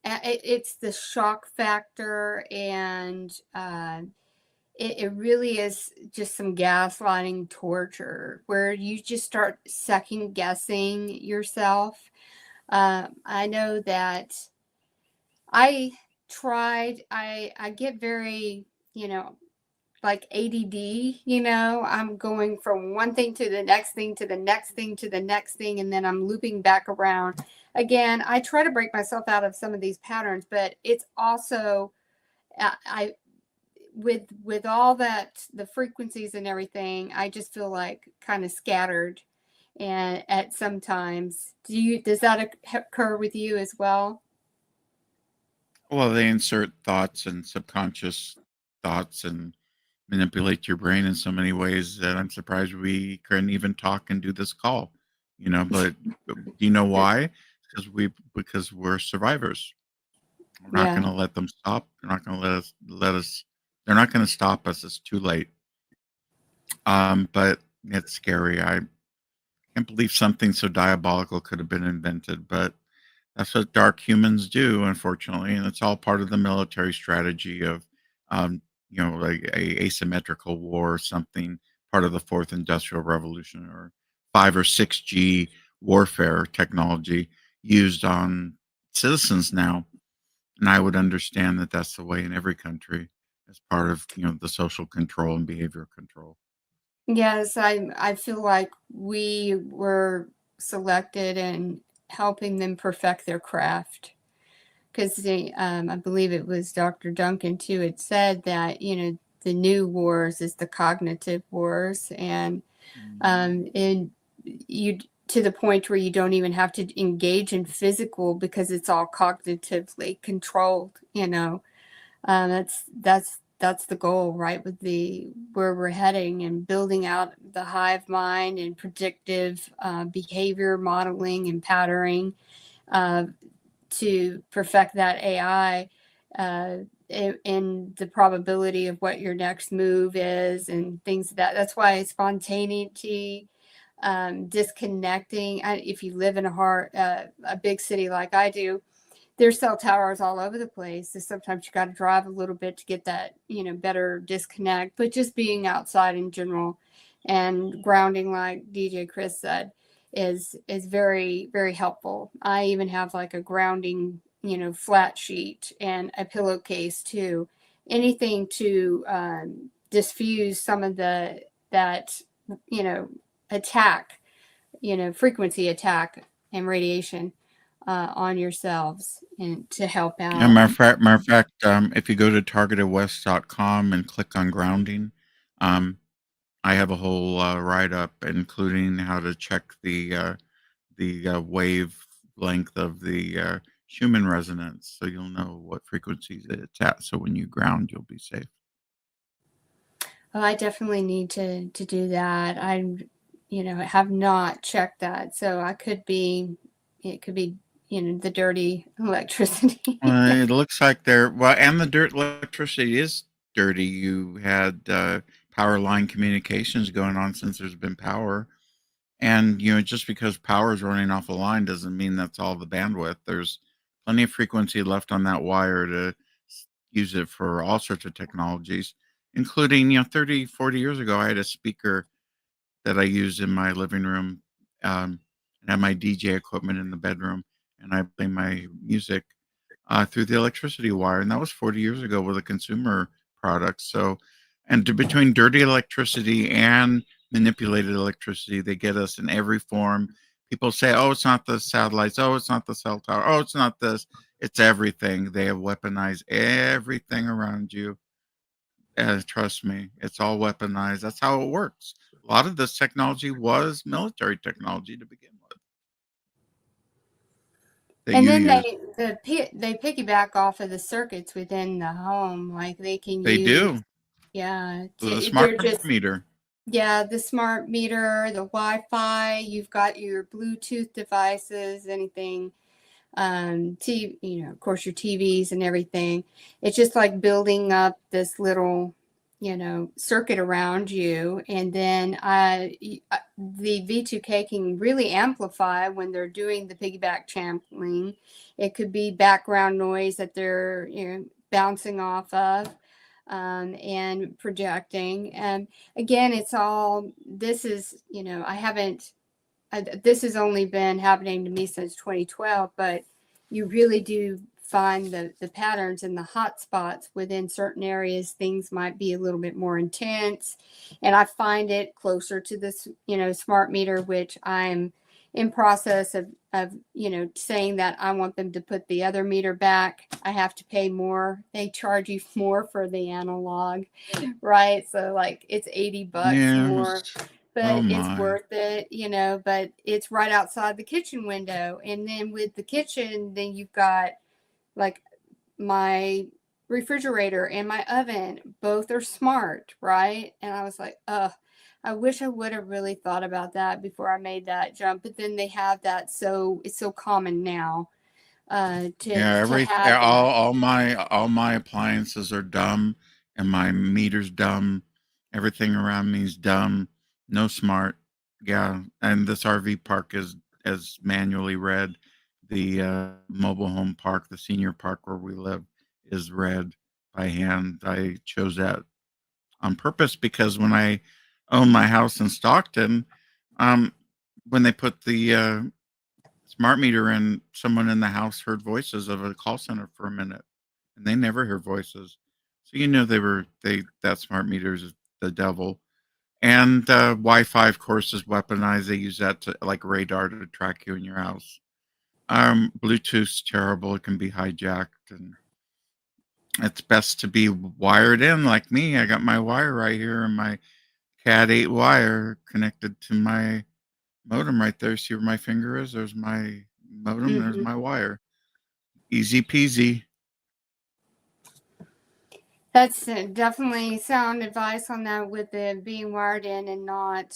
It's the shock factor, and it really is just some gaslighting torture where you just start second guessing yourself. I know that I I get very, like ADD, I'm going from one thing to the next thing to the next thing to the next thing, and then I'm looping back around. Again, I try to break myself out of some of these patterns, but it's also, I with all that, the frequencies and everything, I just feel like kind of scattered, and at sometimes, does that occur with you as well? Well, they insert thoughts and subconscious thoughts and manipulate your brain in so many ways that I'm surprised we couldn't even talk and do this call. But do you know why? Because we're survivors. We're not Yeah. going to let them stop. They're not going to let us. They're not going to stop us. It's too late. But it's scary. I can't believe something so diabolical could have been invented. But that's what dark humans do, unfortunately, and it's all part of the military strategy of, like a asymmetrical war or something, part of the fourth industrial revolution or 5 or 6G warfare technology used on citizens now. And I would understand that that's the way in every country as part of the social control and behavior control. Yes, I feel like we were selected and helping them perfect their craft. Because I believe it was Dr. Duncan too had said that, the new wars is the cognitive wars, and Mhm. and you to the point where you don't even have to engage in physical because it's all cognitively controlled. That's the goal, right? With the where we're heading and building out the hive mind and predictive behavior modeling and patterning uh, to perfect that AI uh, in the probability of what your next move is and things that's why spontaneity, disconnecting. If you live in a big city like I do, there's cell towers all over the place. So sometimes you got to drive a little bit to get that, better disconnect. But just being outside in general and grounding, like DJ Chris said, is very very helpful. I even have like a grounding, flat sheet and a pillowcase too. Anything to diffuse some of the that you know attack, frequency attack and radiation on yourselves and to help Yeah, out. matter of fact, if you go to targetedwest.com and click on grounding, um, I have a whole write up, including how to check the wavelength of the Schumann resonance, so you'll know what frequencies it's at. So when you ground, you'll be safe. Well, I definitely need to do that. Have not checked that, so it could be, the dirty electricity. It looks like they're well, and the dirt electricity is dirty. You had power line communications going on since there's been power. And, just because power is running off a line doesn't mean that's all the bandwidth. There's plenty of frequency left on that wire to use it for all sorts of technologies, including, 30, 40 years ago, I had a speaker that I used in my living room, and had my DJ equipment in the bedroom, and I play my music through the electricity wire. And that was 40 years ago with a consumer product. So, and between dirty electricity and manipulated electricity, they get us in every form. People say, oh, it's not the satellites. Oh, it's not the cell tower. Oh, it's not this. It's everything. They have weaponized everything around you. Trust me, it's all weaponized. That's how it works. A lot of this technology was military technology to begin with that And you then use. they piggyback off of the circuits within the home, like they can They use, do. yeah, The they're smart just, meter. yeah, the smart meter, the Wi-Fi. You've got your Bluetooth devices, anything, of course, your TVs and everything. It's just like building up this little, circuit around you. And then the V2K can really amplify when they're doing the piggyback channeling. It could be background noise that they're, bouncing off of. And projecting. And again, it's all, this is, I haven't, this has only been happening to me since 2012, but you really do find the patterns and the hot spots within certain areas. Things might be a little bit more intense. And I find it closer to this, smart meter, which I'm in process of, saying that I want them to put the other meter back. I have to pay more. They charge you more for the analog, right? So like it's $80 more, Yes. Oh but it's my. worth it, but it's right outside the kitchen window. And then with the kitchen, then you've got like my refrigerator and my oven, both are smart, right? And I was like, I wish I would have really thought about that before I made that jump. But then they have that, so it's so common now. Yeah, to have that. all my appliances are dumb, and my meter's dumb. Everything around me is dumb. No smart. Yeah, and this RV park is manually read. The mobile home park, the senior park where we live, is read by hand. I chose that on purpose because when I owned my house in Stockton, um, when they put the smart meter in, someone in the house heard voices of a call center for a minute, and they never hear voices. So they that smart meter is the devil. And Wi-Fi, of course, is weaponized. They use that to like radar to track you in your house. Bluetooth's terrible. It can be hijacked, and it's best to be wired in like me. I got my wire right here, and my Cat 8 wire connected to my modem right there. See where my finger is? There's my modem. There's Hmm. my wire. Easy peasy. That's definitely sound advice on that with the being wired in and not,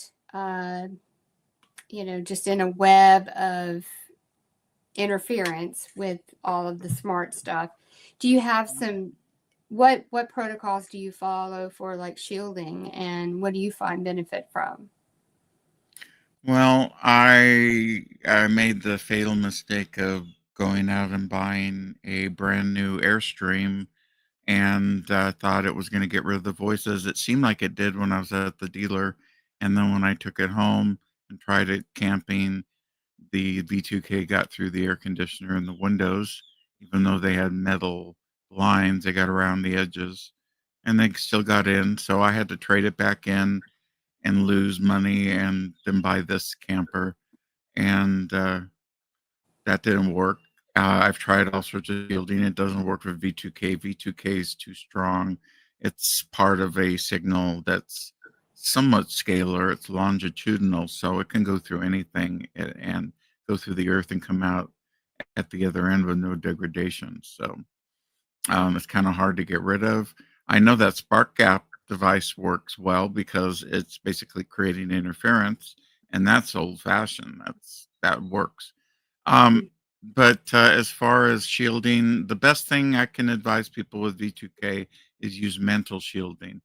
just in a web of interference with all of the smart stuff. Do you have some what protocols do you follow for like shielding, and what do you find benefit from? Well, I made the fatal mistake of going out and buying a brand new Airstream and thought it was going to get rid of the voices. It seemed like it did when I was at the dealer, and then when I took it home and tried it camping, the V2K got through the air conditioner and the windows, even though they had metal blinds. They got around the edges, and they still got in. So I had to trade it back in and lose money and then buy this camper. And that didn't work. I've tried all sorts of shielding. It doesn't work with V2K. V2K is too strong. It's part of a signal that's somewhat scalar. It's longitudinal, so it can go through anything and go through the earth and come out at the other end with no degradation. So it's kind of hard to get rid of. I know that spark gap device works well because it's basically creating interference, and that's old fashioned. That works. Um, but as far as shielding, the best thing I can advise people with V2K is use mental shielding.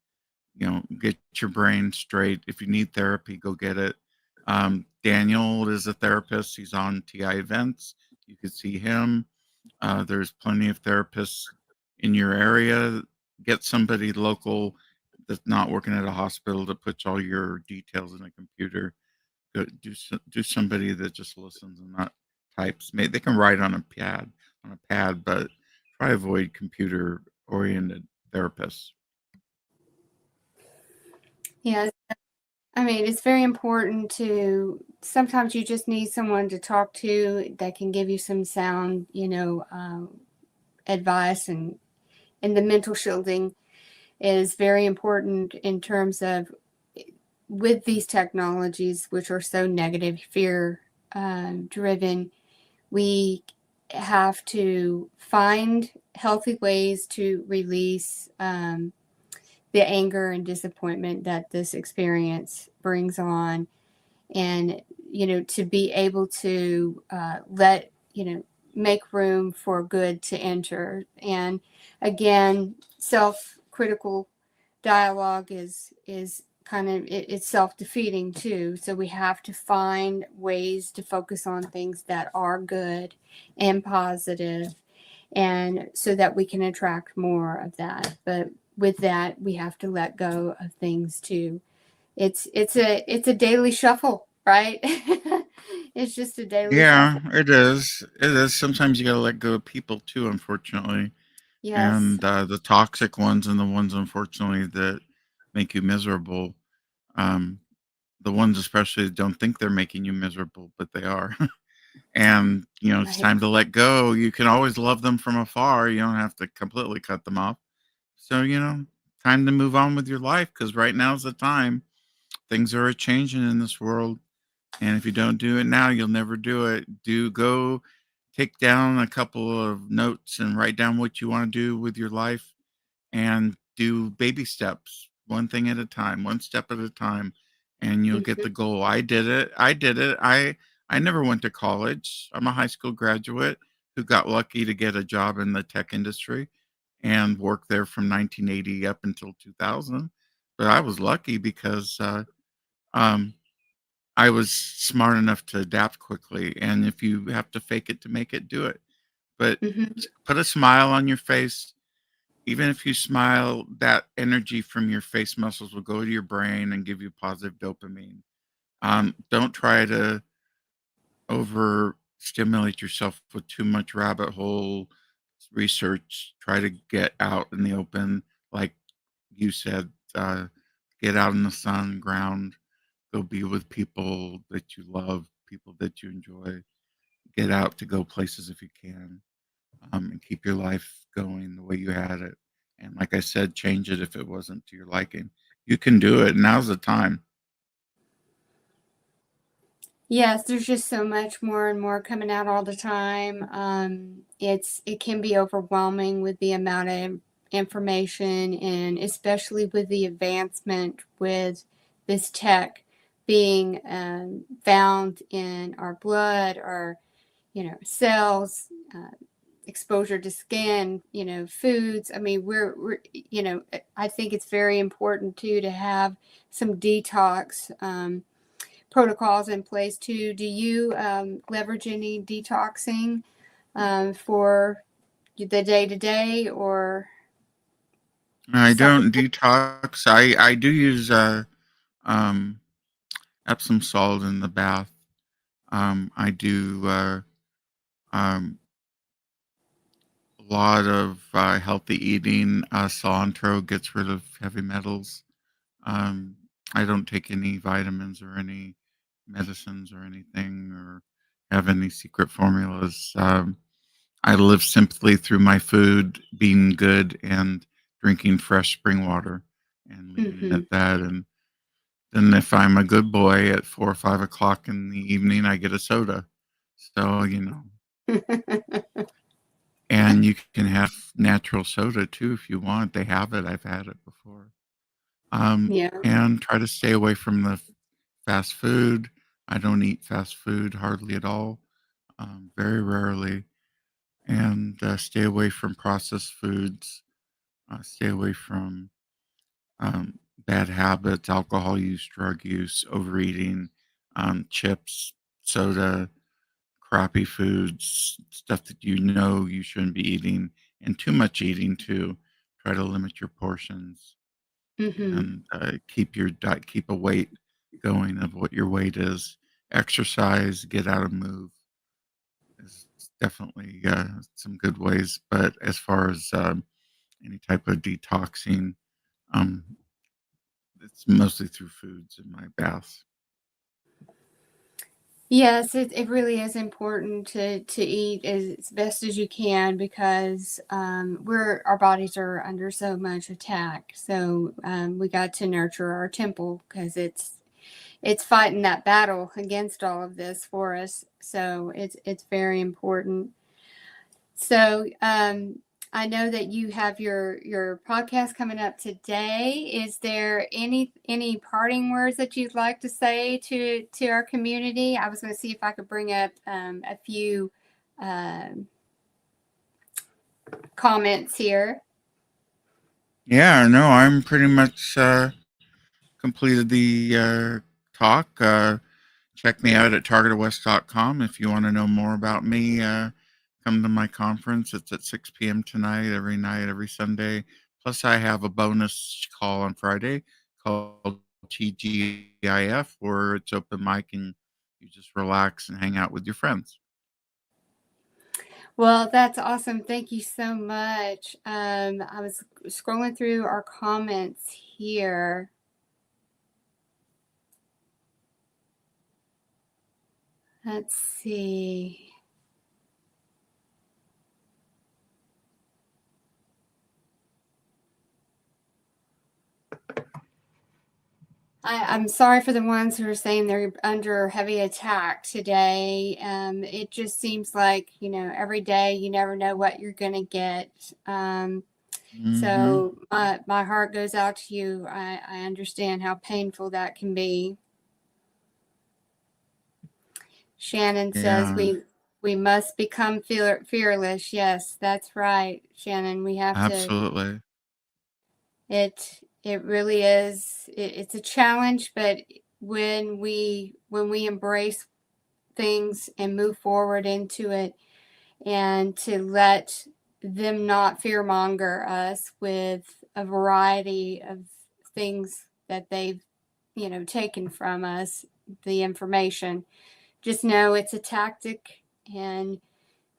Get your brain straight. If you need therapy, go get it. Daniel is a therapist. He's on TI events. You could see him. There's plenty of therapists in your area. Get somebody local that's not working at a hospital to put all your details in a computer. Do somebody that just listens and not types. Maybe they can write on a pad, but try avoid computer oriented therapists. Yes, I mean, it's very important to sometimes you just need someone to talk to that can give you some sound, advice, and the mental shielding is very important in terms of with these technologies, which are so negative, fear driven. We have to find healthy ways to release the anger and disappointment that this experience brings on, and to be able to let make room for good to enter. And again, self-critical dialogue is kind of it's self-defeating too, so we have to find ways to focus on things that are good and positive, and so that we can attract more of that. But with that, we have to let go of things too. It's a daily shuffle, right? It's just a daily Yeah, shuffle. it is. It is. Sometimes you got to let go of people too, unfortunately, Yes. and the toxic ones and the ones, unfortunately, that make you miserable. Um, the ones especially that don't think they're making you miserable, but they are. And it's Right. time to let go. You can always love them from afar. You don't have to completely cut them off. So time to move on with your life, because right now's the time. Things are changing in this world, and if you don't do it now, you'll never do it. Do go take down a couple of notes and write down what you want to do with your life, and do baby steps, one thing at a time, one step at a time, and you'll get Mhm. the goal. I did it. I never went to college. I'm a high school graduate. who got lucky to get a job in the tech industry and worked there from 1980 up until 2000. But I was lucky because um, I was smart enough to adapt quickly. And if you have to fake it to make it, do it. But Hmm. put a smile on your face. Even if you smile, that energy from your face muscles will go to your brain and give you positive dopamine. Don't try to overstimulate yourself with too much rabbit hole research. Try to get out in the open, like you said, get out in the sun, ground, go be with people that you love, people that you enjoy. Get out to go places if you can, and keep your life going the way you had it. And like I said, change it if it wasn't to your liking. You can do it. Now's the time. Yes, there's just so much more and more coming out all the time. It can be overwhelming with the amount of information, and especially with the advancement with this tech being found in our blood, our cells, exposure to skin, foods. I mean, I think it's very important too to have some detox. Protocols in place too. Do you leverage any detoxing for the day to day or I don't supplement? detox. I do use um, Epsom salt in the bath. I do um, a lot of healthy eating. Cilantro gets rid of heavy metals. Um, I don't take any vitamins or any medicines or anything or have any secret formulas. I live simply through my food being good and drinking fresh spring water and leaving it Mm-hmm. at that. And then if I'm a good boy at 4 or 5 o'clock in the evening, I get a soda. So, and you can have natural soda too if you want. They have it. I've had it before. Yeah. And try to stay away from the fast food. I don't eat fast food hardly at all, very rarely. And stay away from processed foods. Stay away from bad habits, alcohol use, drug use, overeating, chips, soda, crappy foods, stuff that you know you shouldn't be eating, and too much eating too. Try to limit your portions Mm-hmm. and keep your diet, keep a weight going of what your weight is. Exercise, get out and move is definitely some good ways. But as far as any type of detoxing, um, it's mostly through foods in my baths. Yes, it really is important to eat as best as you can because our bodies are under so much attack. So we got to nurture our temple because it's fighting that battle against all of this for us. So it's very important. So I know that you have your podcast coming up today. Is there any parting words that you'd like to say to our community? I was going to see if I could bring up a few um comments here. Yeah, no, I'm pretty much completed the talk. Check me out at targetofwest.com if you want to know more about me. Come to my conference. It's at 6 p.m. tonight, every night, every Sunday. Plus, I have a bonus call on Friday called TGIF, where it's open mic and you just relax and hang out with your friends. Well, that's awesome. Thank you so much. I was scrolling through our comments here. Let's see. I'm sorry for the ones who are saying they're under heavy attack today. It just seems like, every day you never know what you're going to get. Hmm. So my heart goes out to you. I understand how painful that can be. Shannon says Yeah. We must become fearless. Yes, that's right, Shannon. We have to. Absolutely. It really is. It's a challenge, but when we embrace things and move forward into it, and to let them not fearmonger us with a variety of things that they've taken from us, the information. Just know it's a tactic, and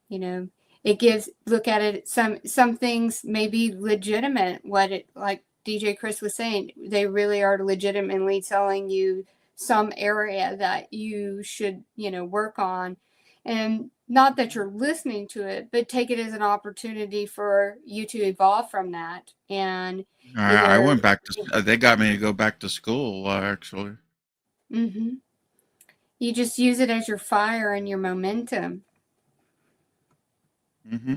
you know it gives, look at it, some things may be legitimate, what it, like DJ Chris was saying, they really are legitimately telling you some area that you should work on, and not that you're listening to it, but take it as an opportunity for you to evolve from that, and I either. went back to. They got me to go back to school. Actually. Mm-hmm. You just use it as your fire and your momentum. Hmm.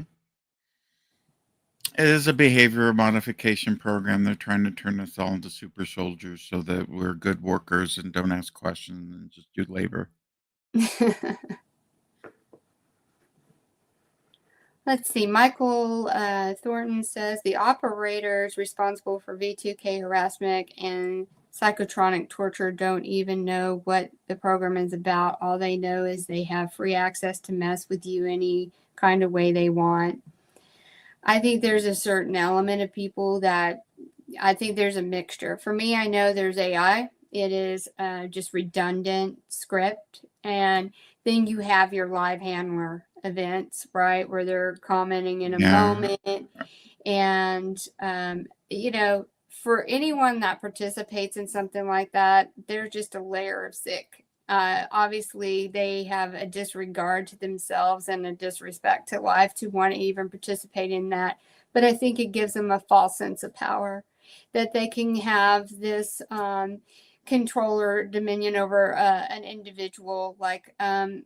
It is a behavior modification program. They're trying to turn us all into super soldiers so that we're good workers and don't ask questions and just do labor. Let's see. Michael Thornton says the operators responsible for V2K harassment and psychotronic torture don't even know what the program is about. All they know is they have free access to mess with you any kind of way they want. I think there's a certain element of people that, I think there's a mixture. For me, I know there's AI. It is just redundant script. And then you have your live handler events, right, where they're commenting in a Yeah. moment. And, for anyone that participates in something like that, there's just a layer of sick. Obviously, they have a disregard to themselves and a disrespect to life to want to even participate in that. But I think it gives them a false sense of power, that they can have this control or dominion over an individual, like, a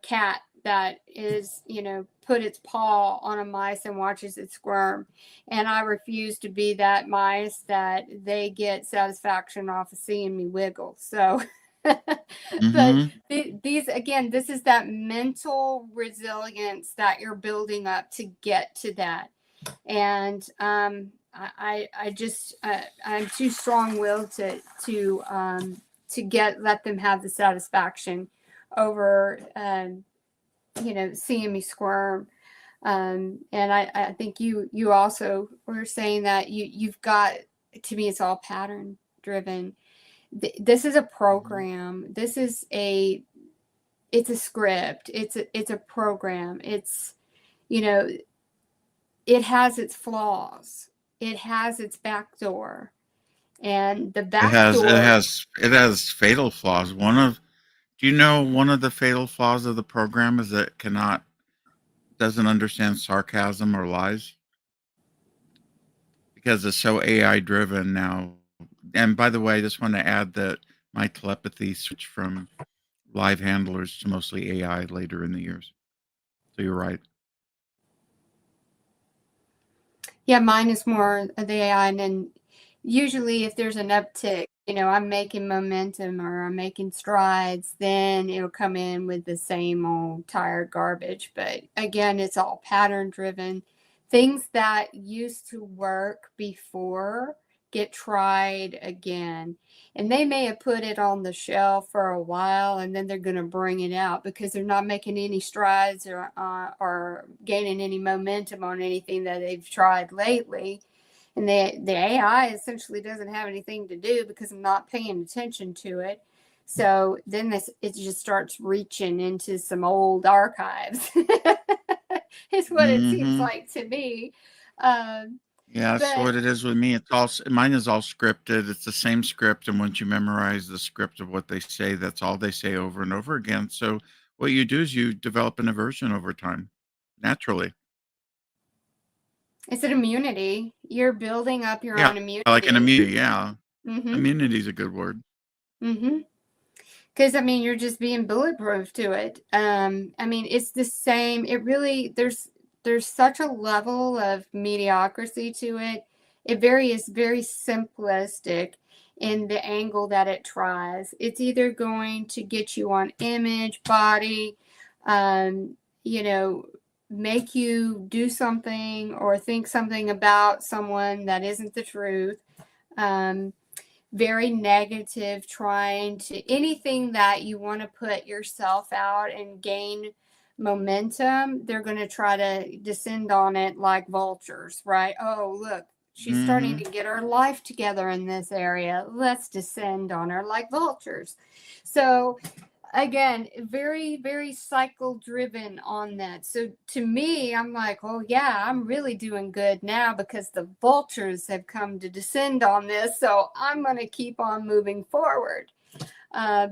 cat that is, put its paw on a mice and watches it squirm. And I refuse to be that mice that they get satisfaction off of seeing me wiggle. So, but Hmm. these, again, this is that mental resilience that you're building up to get to that. And I just I'm too strong-willed to let them have the satisfaction over seeing me squirm. And I think you also were saying that you've got, to me, it's all pattern driven. This is a Hmm. program. It's a script. It's a program. It's, you know, it has its flaws. It has its back door. And the It back has it door, has it has fatal flaws. Do you know one of the fatal flaws of the program is that it cannot doesn't understand sarcasm or lies because it's so AI driven now. And by the way, I just want to add that my telepathy switched from live handlers to mostly AI later in the years. So you're right. yeah, mine is more of the AI. And then usually if there's an uptick, I'm making momentum or I'm making strides, then it'll come in with the same old tired garbage. But again, it's all pattern driven. Things that used to work before get tried again. And they may have put it on the shelf for a while, and then they're going to bring it out because they're not making any strides or gaining any momentum on anything that they've tried lately. And the AI essentially doesn't have anything to do because I'm not paying attention to it. So then it just starts reaching into some old archives. It's what it seems Hmm. like to me. Um, Yeah, that's but what it is with me. Mine is all scripted. It's the same script, and once you memorize the script of what they say, that's all they say over and over again. So what you do is you develop an aversion over time, naturally. it's an immunity. You're building up your Yeah, own like an immunity. immunity. Yeah, Mm-hmm. immunity is a good word. Mm-hmm. Because I mean, you're just being bulletproof to it. I mean, it's the same. It really, there's such a level of mediocrity to it. Is very simplistic in the angle that it tries. It's either going to get you on image, body, um, you know, make you do something or think something about someone that isn't the truth. Um, Very negative, trying to anything that you want to put yourself out and gain momentum, they're going to try to descend on it like vultures, right? Oh, look, she's starting Mm-hmm. to get her life together in this area. Let's descend on her like vultures. So again, very, very cycle driven on that. So to me, I'm like, oh yeah, I'm really doing good now because the vultures have come to descend on this. So I'm going to keep on moving forward,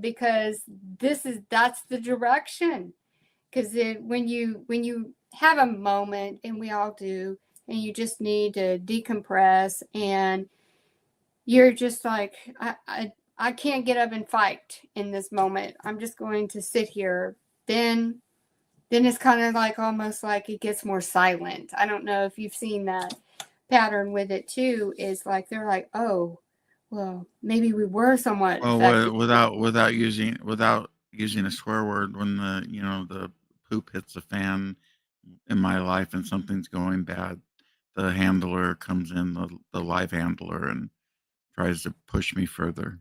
because that's the direction. Because when you have a moment, and we all do, and you just need to decompress, and you're just like, I can't get up and fight in this moment. I'm just going to sit here. Then then it's kind of like almost like it gets more silent. I don't know if you've seen that pattern with it too. Is like they're like, oh, well, maybe we were somewhat Well, affected. without using a swear word, when the poop hits the fan in my life and something's going bad, the handler comes in, the live handler, and tries to push me further.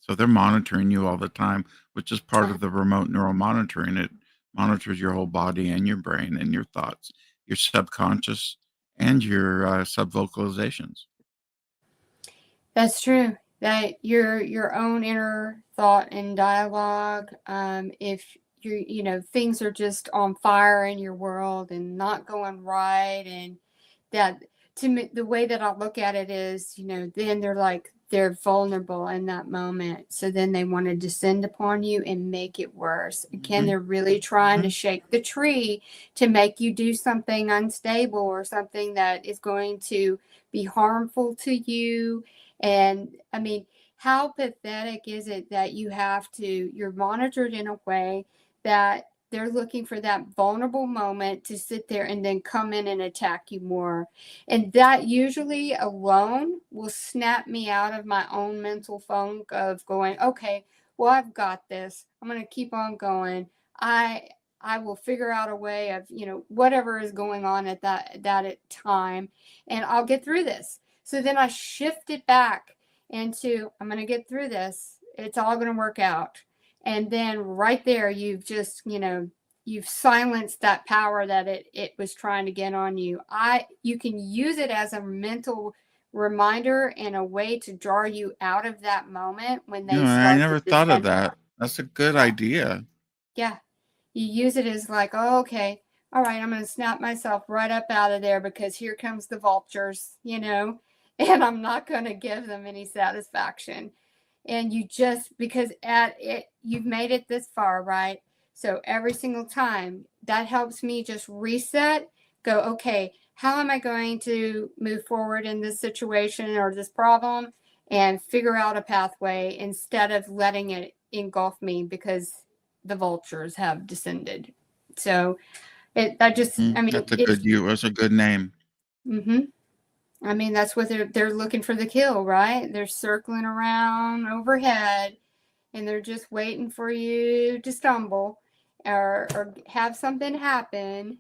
So they're monitoring you all the time, which is part of the remote neural monitoring. It monitors your whole body and your brain and your thoughts, your subconscious and your subvocalizations. That's true. That your own inner thought and dialogue. If things are just on fire in your world and not going right, and that to me, the way that I look at it is, then they're vulnerable in that moment. So then they want to descend upon you and make it worse. Again, Mm-hmm. they're really trying to Mm-hmm. shake the tree to make you do something unstable or something that is going to be harmful to you. And I mean, how pathetic is it that you're monitored in a way that they're looking for that vulnerable moment to sit there and then come in and attack you more. And that usually alone will snap me out of my own mental funk of going, okay, well, I've got this. I'm going to keep on going. I I will figure out a way of, whatever is going on at that time, and I'll get through this. So then I shift it back into, I'm going to get through this. It's all going to work out. And then right there, you've silenced that power that it was trying to get on you. You can use it as a mental reminder and a way to draw you out of that moment when You they know, I start to never thought of descend that. upon. That's a good Yeah, idea. yeah. You use it as like, oh, okay, all right, I'm going to snap myself right up out of there because here comes the vultures, and I'm not going to give them any satisfaction. And you just, because at it, you've made it this far, right? So every single time that helps me just reset, go, okay, how am I going to move forward in this situation or this problem, and figure out a pathway instead of letting it engulf me because the vultures have descended. So I mean, That's a it's, good you. That's a good name. mm-hmm. I mean, that's what they're looking for, the kill, right? They're circling around overhead, and they're just waiting for you to stumble or have something happen.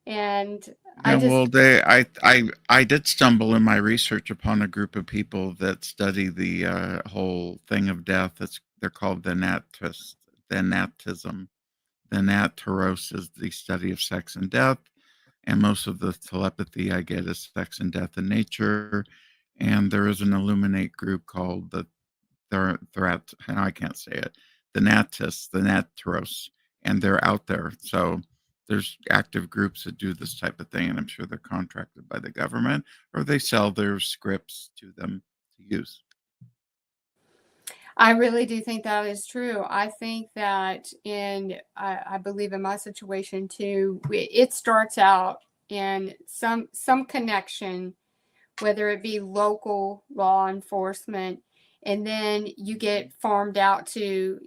And I Yeah, just, well, I did stumble in my research upon a group of people that study the whole thing of death. They're called the Natism. The Nataros is the study of sex and death, and most of the telepathy I get is sex and death in nature. And there is an Illuminate group called the Threat, and I can't say it, the Natros, and they're out there. So there's active groups that do this type of thing, and I'm sure they're contracted by the government or they sell their scripts to them to use. I really do think that is true. I think that I believe in my situation too, it starts out in some connection, whether it be local law enforcement, and then you get farmed out to,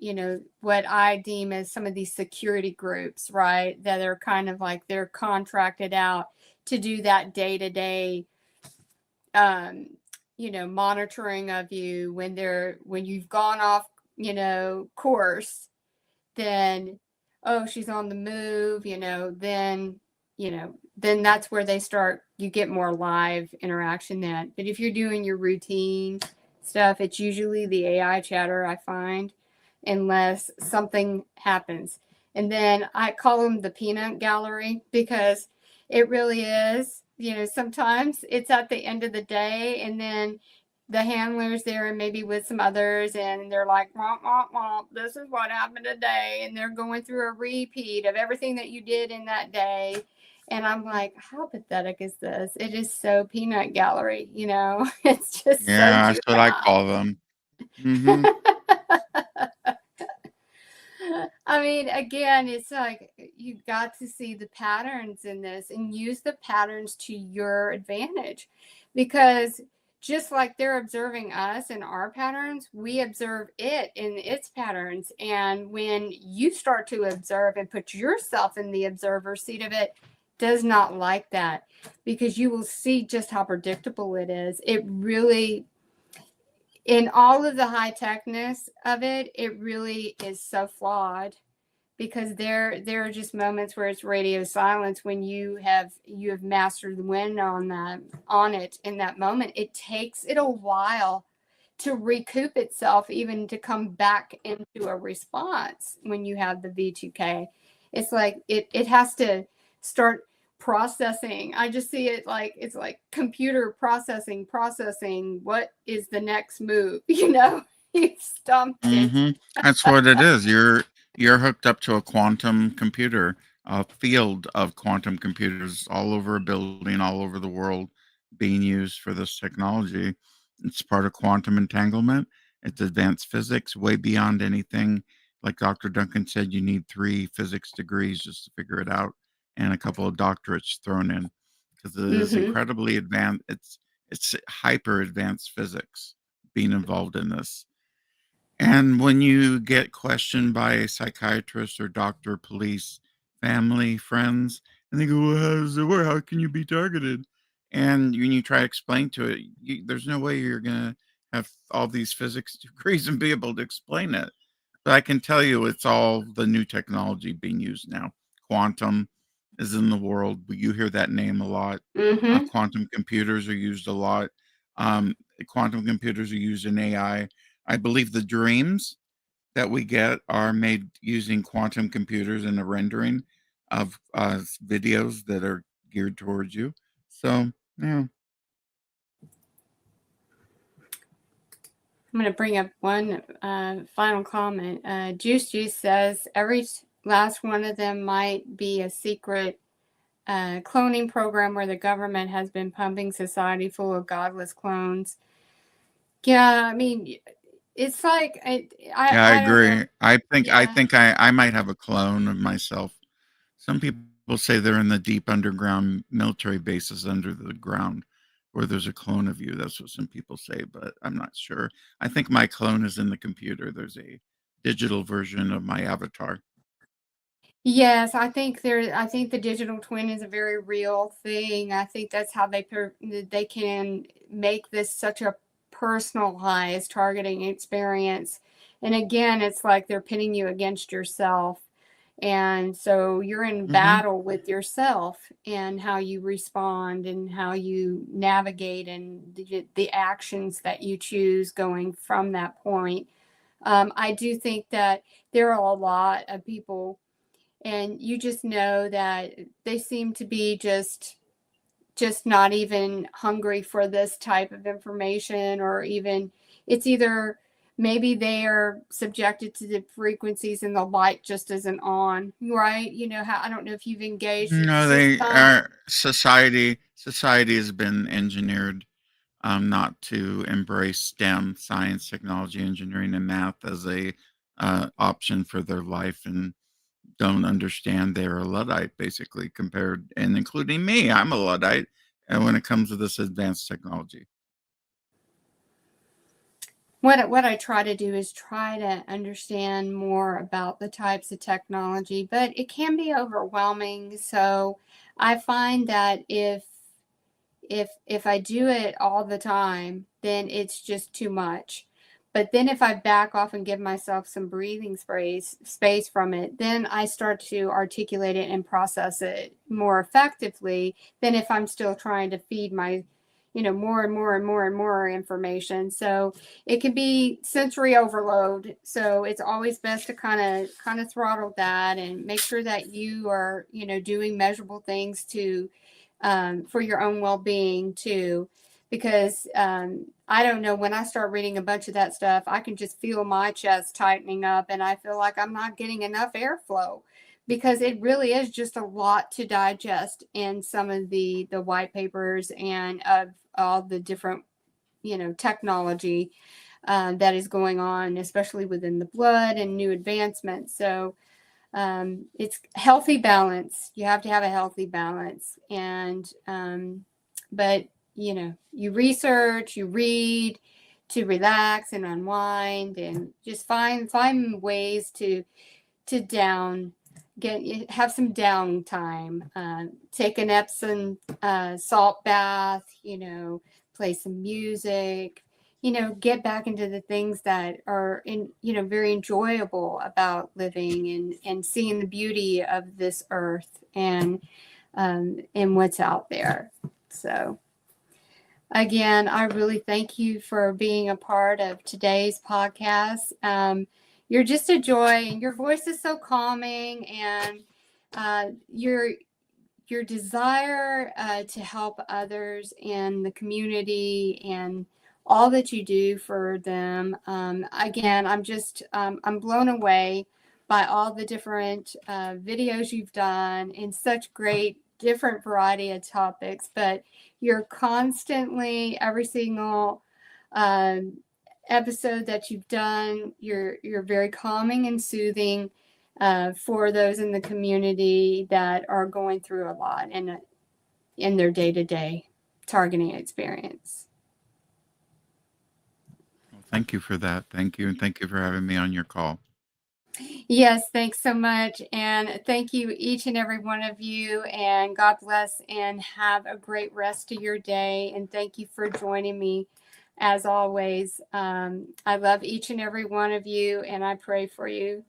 what I deem as some of these security groups, right? That are kind of like they're contracted out to do that day to day, um, monitoring of you when you've gone off, course. Then oh, she's on the move, then that's where they start, you get more live interaction then. But if you're doing your routine stuff, it's usually the AI chatter, I find, unless something happens. And then I call them the peanut gallery because it really is, sometimes it's at the end of the day, and then the handlers there and maybe with some others, and they're like, womp, womp, womp, this is what happened today, and they're going through a repeat of everything that you did in that day. And I'm like, how pathetic is this? It is so peanut gallery, it's just so Yeah, that's what I juvenile. call them. Hmm. I mean, again, it's like you got to see the patterns in this and use the patterns to your advantage, because just like they're observing us and our patterns, we observe it in its patterns. And when you start to observe and put yourself in the observer seat of it, does not like that, because you will see just how predictable it is. It really, in all of the high techness of it, it really is so flawed, because there are just moments where it's radio silence when you have mastered the wind on it in that moment. It takes it a while to recoup itself, even to come back into a response. When you have the V2K, it's like it has to start processing. I just see it like it's like computer processing what is the next move. You stumped it. Hmm. That's what it is. You're hooked up to a quantum computer, a field of quantum computers all over a building, all over the world, being used for this technology. It's part of quantum entanglement. It's advanced physics, way beyond anything. Like Dr. Duncan said, you need 3 physics degrees just to figure it out, and a couple of doctorates thrown in, because it is Mm-hmm. incredibly advanced. It's hyper advanced physics being involved in this. And when you get questioned by a psychiatrist or doctor, police, family, friends, and they go, well, how does it work? How can you be targeted? And when you try to explain to it, there's no way you're going to have all these physics degrees and be able to explain it. But I can tell you it's all the new technology being used now. Quantum is in the world. You hear that name a lot. Mm-hmm. Quantum computers are used a lot. Um, Quantum computers are used in AI. I believe the dreams that we get are made using quantum computers and a rendering of videos that are geared towards you. So, yeah. I'm going to bring up one final comment. Juice says every last one of them might be a secret cloning program where the government has been pumping society full of godless clones. Yeah, I mean, it's like Yeah, I I don't know. agree. I Yeah. think I might have a clone of myself. Some people say they're in the deep underground military bases under the ground where there's a clone of you. That's what some people say, but I'm not sure. I think my clone is in the computer. There's a digital version of my avatar. Yes, I think the digital twin is a very real thing. I think that's how they can make this such a personalized targeting experience. And again, it's like they're pitting you against yourself. And so you're in Hmm. battle with yourself and how you respond and how you navigate and the actions that you choose going from that point. I do think that there are a lot of people, and you just know that they seem to be just not even hungry for this type of information, or even it's either maybe they are subjected to the frequencies and the light just isn't on, right? How, I don't know if you've engaged, No, it's just they are society has been engineered not to embrace STEM, science, technology, engineering, and math as a option for their life, and don't understand they're a Luddite, basically, compared, and including me. I'm a Luddite, and when it comes to this advanced technology. what I try to do is try to understand more about the types of technology, but it can be overwhelming. So I find that if I do it all the time, then it's just too much. But then if I back off and give myself some breathing space from it, then I start to articulate it and process it more effectively than if I'm still trying to feed my, more and more and more and more information. So it can be sensory overload. So it's always best to kind of throttle that and make sure that you are, doing measurable things to for your own well-being too, because I don't know, when I start reading a bunch of that stuff, I can just feel my chest tightening up and I feel like I'm not getting enough airflow, because it really is just a lot to digest in some of the white papers and of all the different, technology that is going on, especially within the blood and new advancements. So it's healthy balance. You have to have a healthy balance. And, but, you research, you read to relax and unwind and just find ways to have some downtime, take an Epsom salt bath, play some music, get back into the things that are very enjoyable about living and seeing the beauty of this earth and what's out there. So again, I really thank you for being a part of today's podcast. You're just a joy, and your voice is so calming, and your desire to help others in the community and all that you do for them. Again, I'm blown away by all the different videos you've done in such great different variety of topics, but you're constantly, every single um, episode that you've done, you're very calming and soothing for those in the community that are going through a lot in their day-to-day targeting experience. Well, thank you for that. Thank you. And thank you for having me on your call. Yes, thanks so much. And thank you, each and every one of you. And God bless and have a great rest of your day. And thank you for joining me as always. I love each and every one of you, and I pray for you.